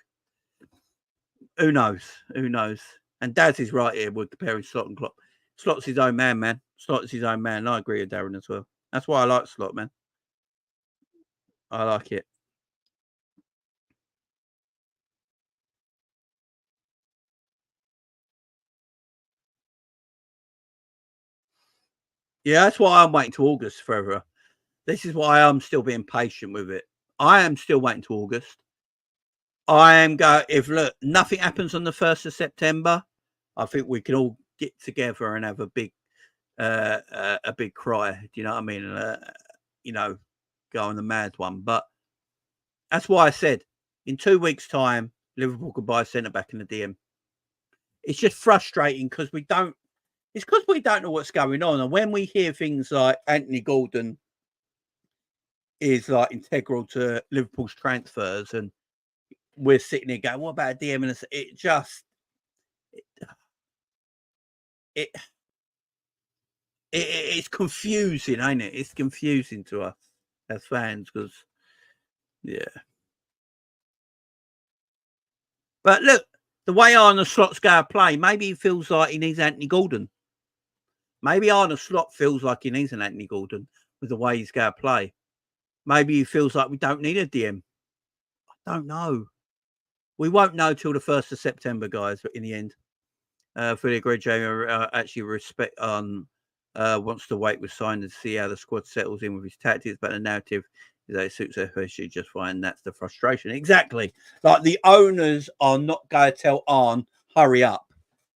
Speaker 1: Who knows? Who knows? And Daz is right here with comparing Slot and Klopp. Slot's his own man, man. Slot's his own man. I agree with Darren as well. That's why I like Slot, man. I like it. Yeah, that's why I'm waiting to August forever. This is why I'm still being patient with it. I am still waiting to August. I am going. If look, nothing happens on the 1st of September, I think we can all get together and have a big cry. Do you know what I mean? You know, go on the mad one. But that's why I said in 2 weeks' time, Liverpool could buy a centre back in the DM. It's just frustrating because we don't. It's because we don't know what's going on, and when we hear things like Anthony Gordon is like integral to Liverpool's transfers, and we're sitting there going, "What about a DM?" And it just it's confusing, ain't it? It's confusing to us as fans because, yeah. But look, the way Arne Slot's going to play, maybe he feels like he needs Anthony Gordon. Maybe Arne Slot feels like he needs an Anthony Gordon with the way he's going to play. Maybe he feels like we don't need a DM. I don't know. We won't know till the 1st of September, guys, but in the end. Fully agree, Jamie. Actually, respect wants to wait with sign to see how the squad settles in with his tactics, but the narrative is that it suits FSG just fine. That's the frustration. Exactly. Like the owners are not going to tell Arne, hurry up.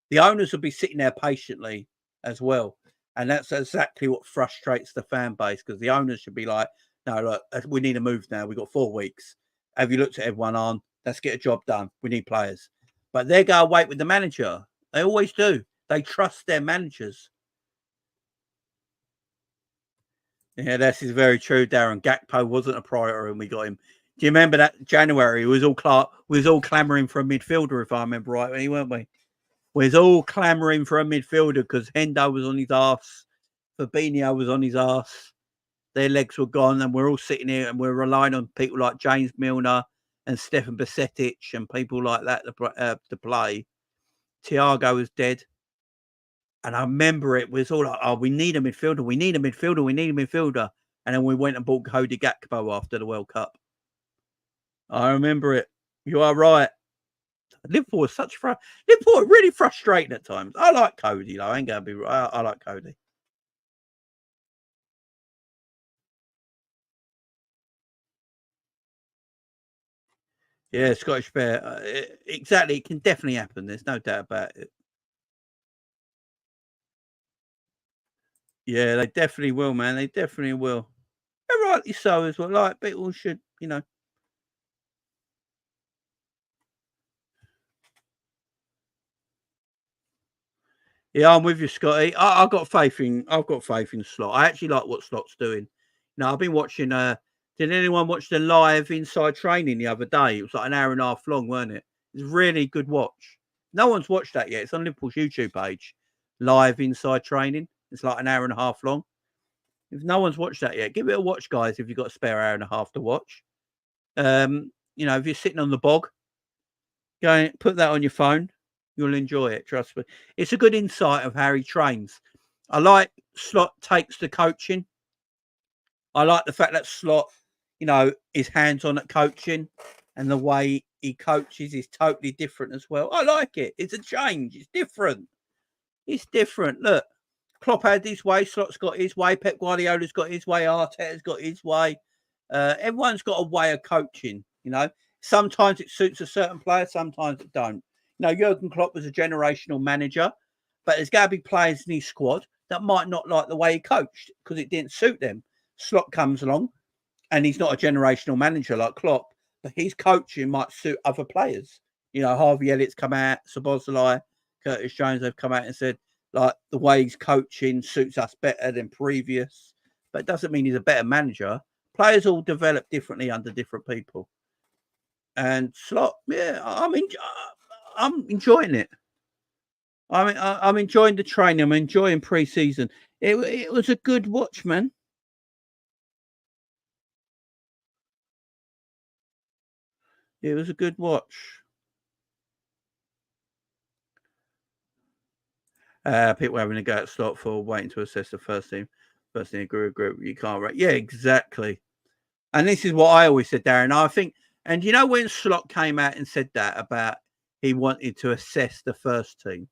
Speaker 1: The owners will be sitting there patiently as well. And that's exactly what frustrates the fan base because the owners should be like, no, look, we need a move now. We've got 4 weeks. Have you looked at everyone on? Let's get a job done. We need players. But they're going to wait with the manager. They always do. They trust their managers. Yeah, this is very true, Darren. Gakpo wasn't a priority when we got him. Do you remember that January? We was all clamouring for a midfielder, if I remember right, weren't we? We was all clamouring for a midfielder because Hendo was on his arse, Fabinho was on his arse. Their legs were gone, and we're all sitting here and we're relying on people like James Milner and Stefan Bajcetic and people like that to play. Thiago was dead. And I remember it was all like, oh, we need a midfielder. We need a midfielder. We need a midfielder. And then we went and bought Cody Gakpo after the World Cup. I remember it. You are right. Liverpool is Liverpool are really frustrating at times. I like Cody, though. I ain't going to be right. I like Cody. Yeah, Scottish Bear. Exactly. It can definitely happen. There's no doubt about it. Yeah, they definitely will, man. They definitely will. And rightly so as well. Like, people should, you know. Yeah, I'm with you, Scotty. I've got faith in Slot. I actually like what Slot's doing. I've been watching did anyone watch the live inside training the other day? It was like an hour and a half long, weren't it? It was really good watch. No one's watched that yet. It's on Liverpool's YouTube page. Live inside training. It's like an hour and a half long. If no one's watched that yet, give it a watch, guys, if you've got a spare hour and a half to watch. If you're sitting on the bog, go and put that on your phone. You'll enjoy it, trust me. It's a good insight of how he trains. I like Slot takes the coaching. I like the fact that Slot, is hands-on at coaching and the way he coaches is totally different as well. I like it. It's a change. It's different. It's different. Look, Klopp had his way. Slot's got his way. Pep Guardiola's got his way. Arteta's got his way. Everyone's got a way of coaching, Sometimes it suits a certain player. Sometimes it don't. Jurgen Klopp was a generational manager, but there's got to be players in his squad that might not like the way he coached because it didn't suit them. Slot comes along, and he's not a generational manager like Klopp, but his coaching might suit other players. Harvey Elliott's come out, Szoboszlai, Curtis Jones, they've come out and said, like, the way he's coaching suits us better than previous, but it doesn't mean he's a better manager. Players all develop differently under different people. And Slot, yeah, I'm enjoying it. I'm enjoying the training. I'm enjoying pre-season. It was a good watch, man. It was a good watch. People having a go at Slot for waiting to assess the first team group. You can't rate. Yeah, exactly. And this is what I always said, Darren. I think, and you know, when Slot came out and said that about he wanted to assess the first team,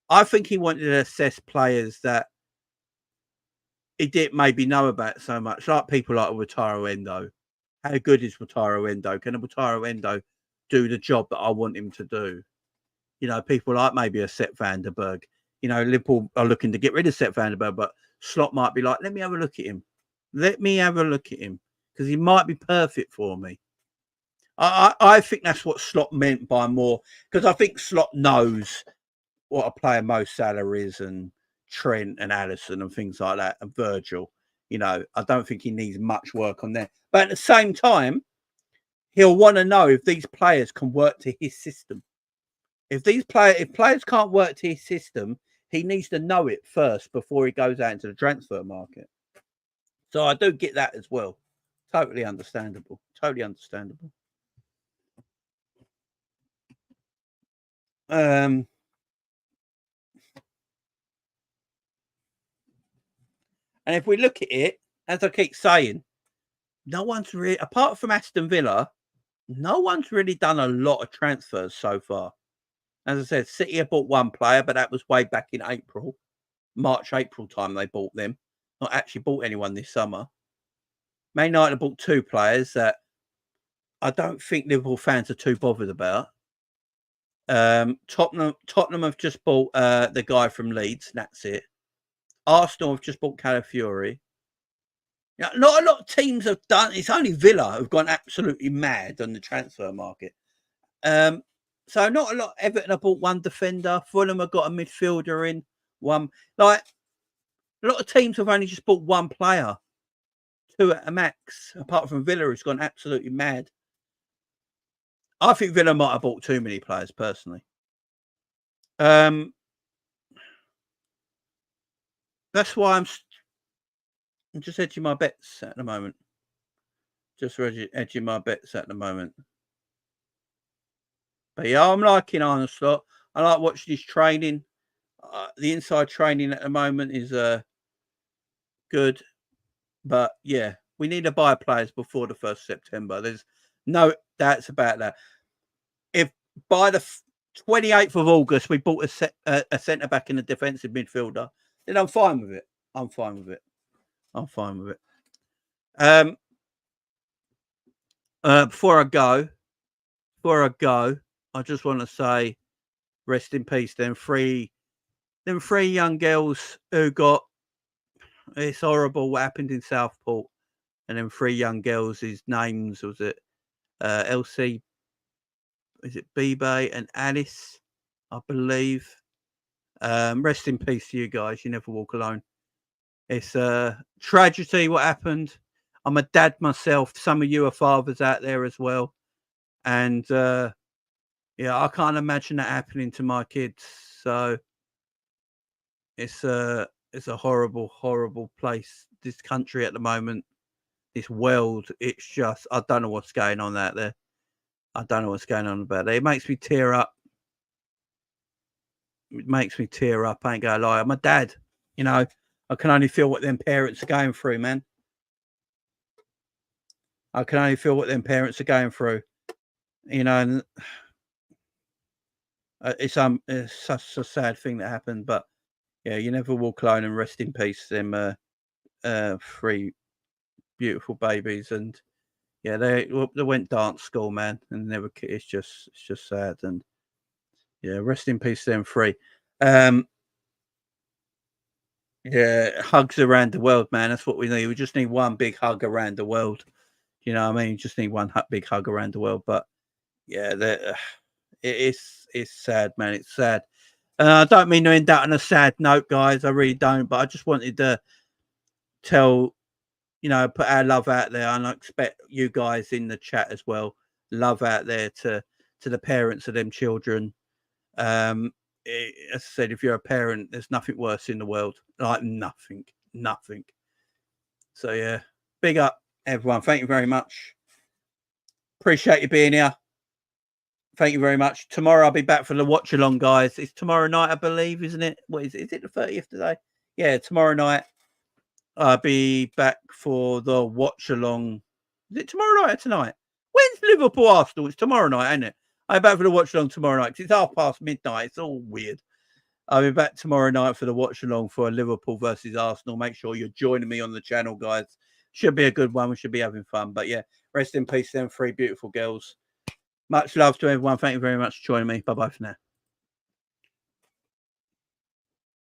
Speaker 1: I think he wanted to assess players that he didn't maybe know about so much, like people like Wataru Endo. How good is Wataru Endo? Can Wataru Endo do the job that I want him to do? You know, people like maybe a Sepp van der Berg. You know, Liverpool are looking to get rid of Sepp van der Berg, but Slot might be like, let me have a look at him. Let me have a look at him because he might be perfect for me. I think that's what Slot meant by more, because I think Slot knows what a player Mo Salah is and Trent and Ederson and things like that, and Virgil. You know, I don't think he needs much work on there. But at the same time, he'll want to know if these players can work to his system. If players can't work to his system, he needs to know it first before he goes out into the transfer market. So I do get that as well. Totally understandable. Totally understandable. And if we look at it, as I keep saying, no one's really, apart from Aston Villa, no one's really done a lot of transfers so far. As I said, City have bought one player, but that was way back in March, April time they bought them. Not actually bought anyone this summer. Man United have bought two players that I don't think Liverpool fans are too bothered about. Tottenham have just bought the guy from Leeds, and that's it. Arsenal have just bought Calafiori. Now, not a lot of teams have done. It's only Villa who've gone absolutely mad on the transfer market. So not a lot. Everton have bought one defender. Fulham have got a midfielder in one. Like a lot of teams have only just bought one player, two at a max. Apart from Villa, who's gone absolutely mad. I think Villa might have bought too many players personally. That's why I'm just edging my bets at the moment. Just edging my bets at the moment. But yeah, I'm liking Arne Slot. I like watching his training. The inside training at the moment is good. But yeah, we need to buy players before the 1st September. There's no doubts about that. If by the 28th of August we bought a centre back and a defensive midfielder, then I'm fine with it. I'm fine with it. Before I go, I just want to say, rest in peace. Them three young girls who got. It's horrible what happened in Southport, and then three young girls. His names was it Elsie? Is it Bibe and Alice? I believe. Rest in peace to you guys. You never walk alone. It's a tragedy what happened. I'm a dad myself. Some of you are fathers out there as well. And yeah, I can't imagine that happening to my kids. So it's a horrible, horrible place. This country at the moment, this world, it's just, I don't know what's going on out there. I don't know what's going on about it. It makes me tear up. It makes me tear up. I ain't gonna lie. I'm a dad. You know, I can only feel what them parents are going through, man. I can only feel what them parents are going through. You know, and it's such a sad thing that happened. But yeah, you never walk alone, and rest in peace, them three beautiful babies. And yeah, they went dance school, man, and never. It's just sad. And yeah, rest in peace, them three. Yeah, hugs around the world, man. That's what we need. We just need one big hug around the world. You know what I mean? Just need one big hug around the world. But yeah, it's sad, man. It's sad. I don't mean to end that on a sad note, guys. I really don't. But I just wanted to tell, you know, put our love out there, and I expect you guys in the chat as well. Love out there to the parents of them children. As I said, if you're a parent, there's nothing worse in the world. Like nothing. So yeah, big up everyone. Thank you very much. Appreciate you being here. Thank you very much. Tomorrow I'll be back for the watch along, guys. It's tomorrow night, I believe, isn't it? What is it? Is it the 30th today? Yeah, tomorrow night I'll be back for the watch along. Is it tomorrow night or tonight? When's Liverpool Arsenal? It's tomorrow night, ain't it? I'll be back for the watch along tomorrow night because it's midnight. It's all weird. I'll be back tomorrow night for the watch along for Liverpool versus Arsenal. Make sure you're joining me on the channel, guys. Should be a good one. We should be having fun. But yeah, rest in peace, them three beautiful girls. Much love to everyone. Thank you very much for joining me. Bye-bye for now.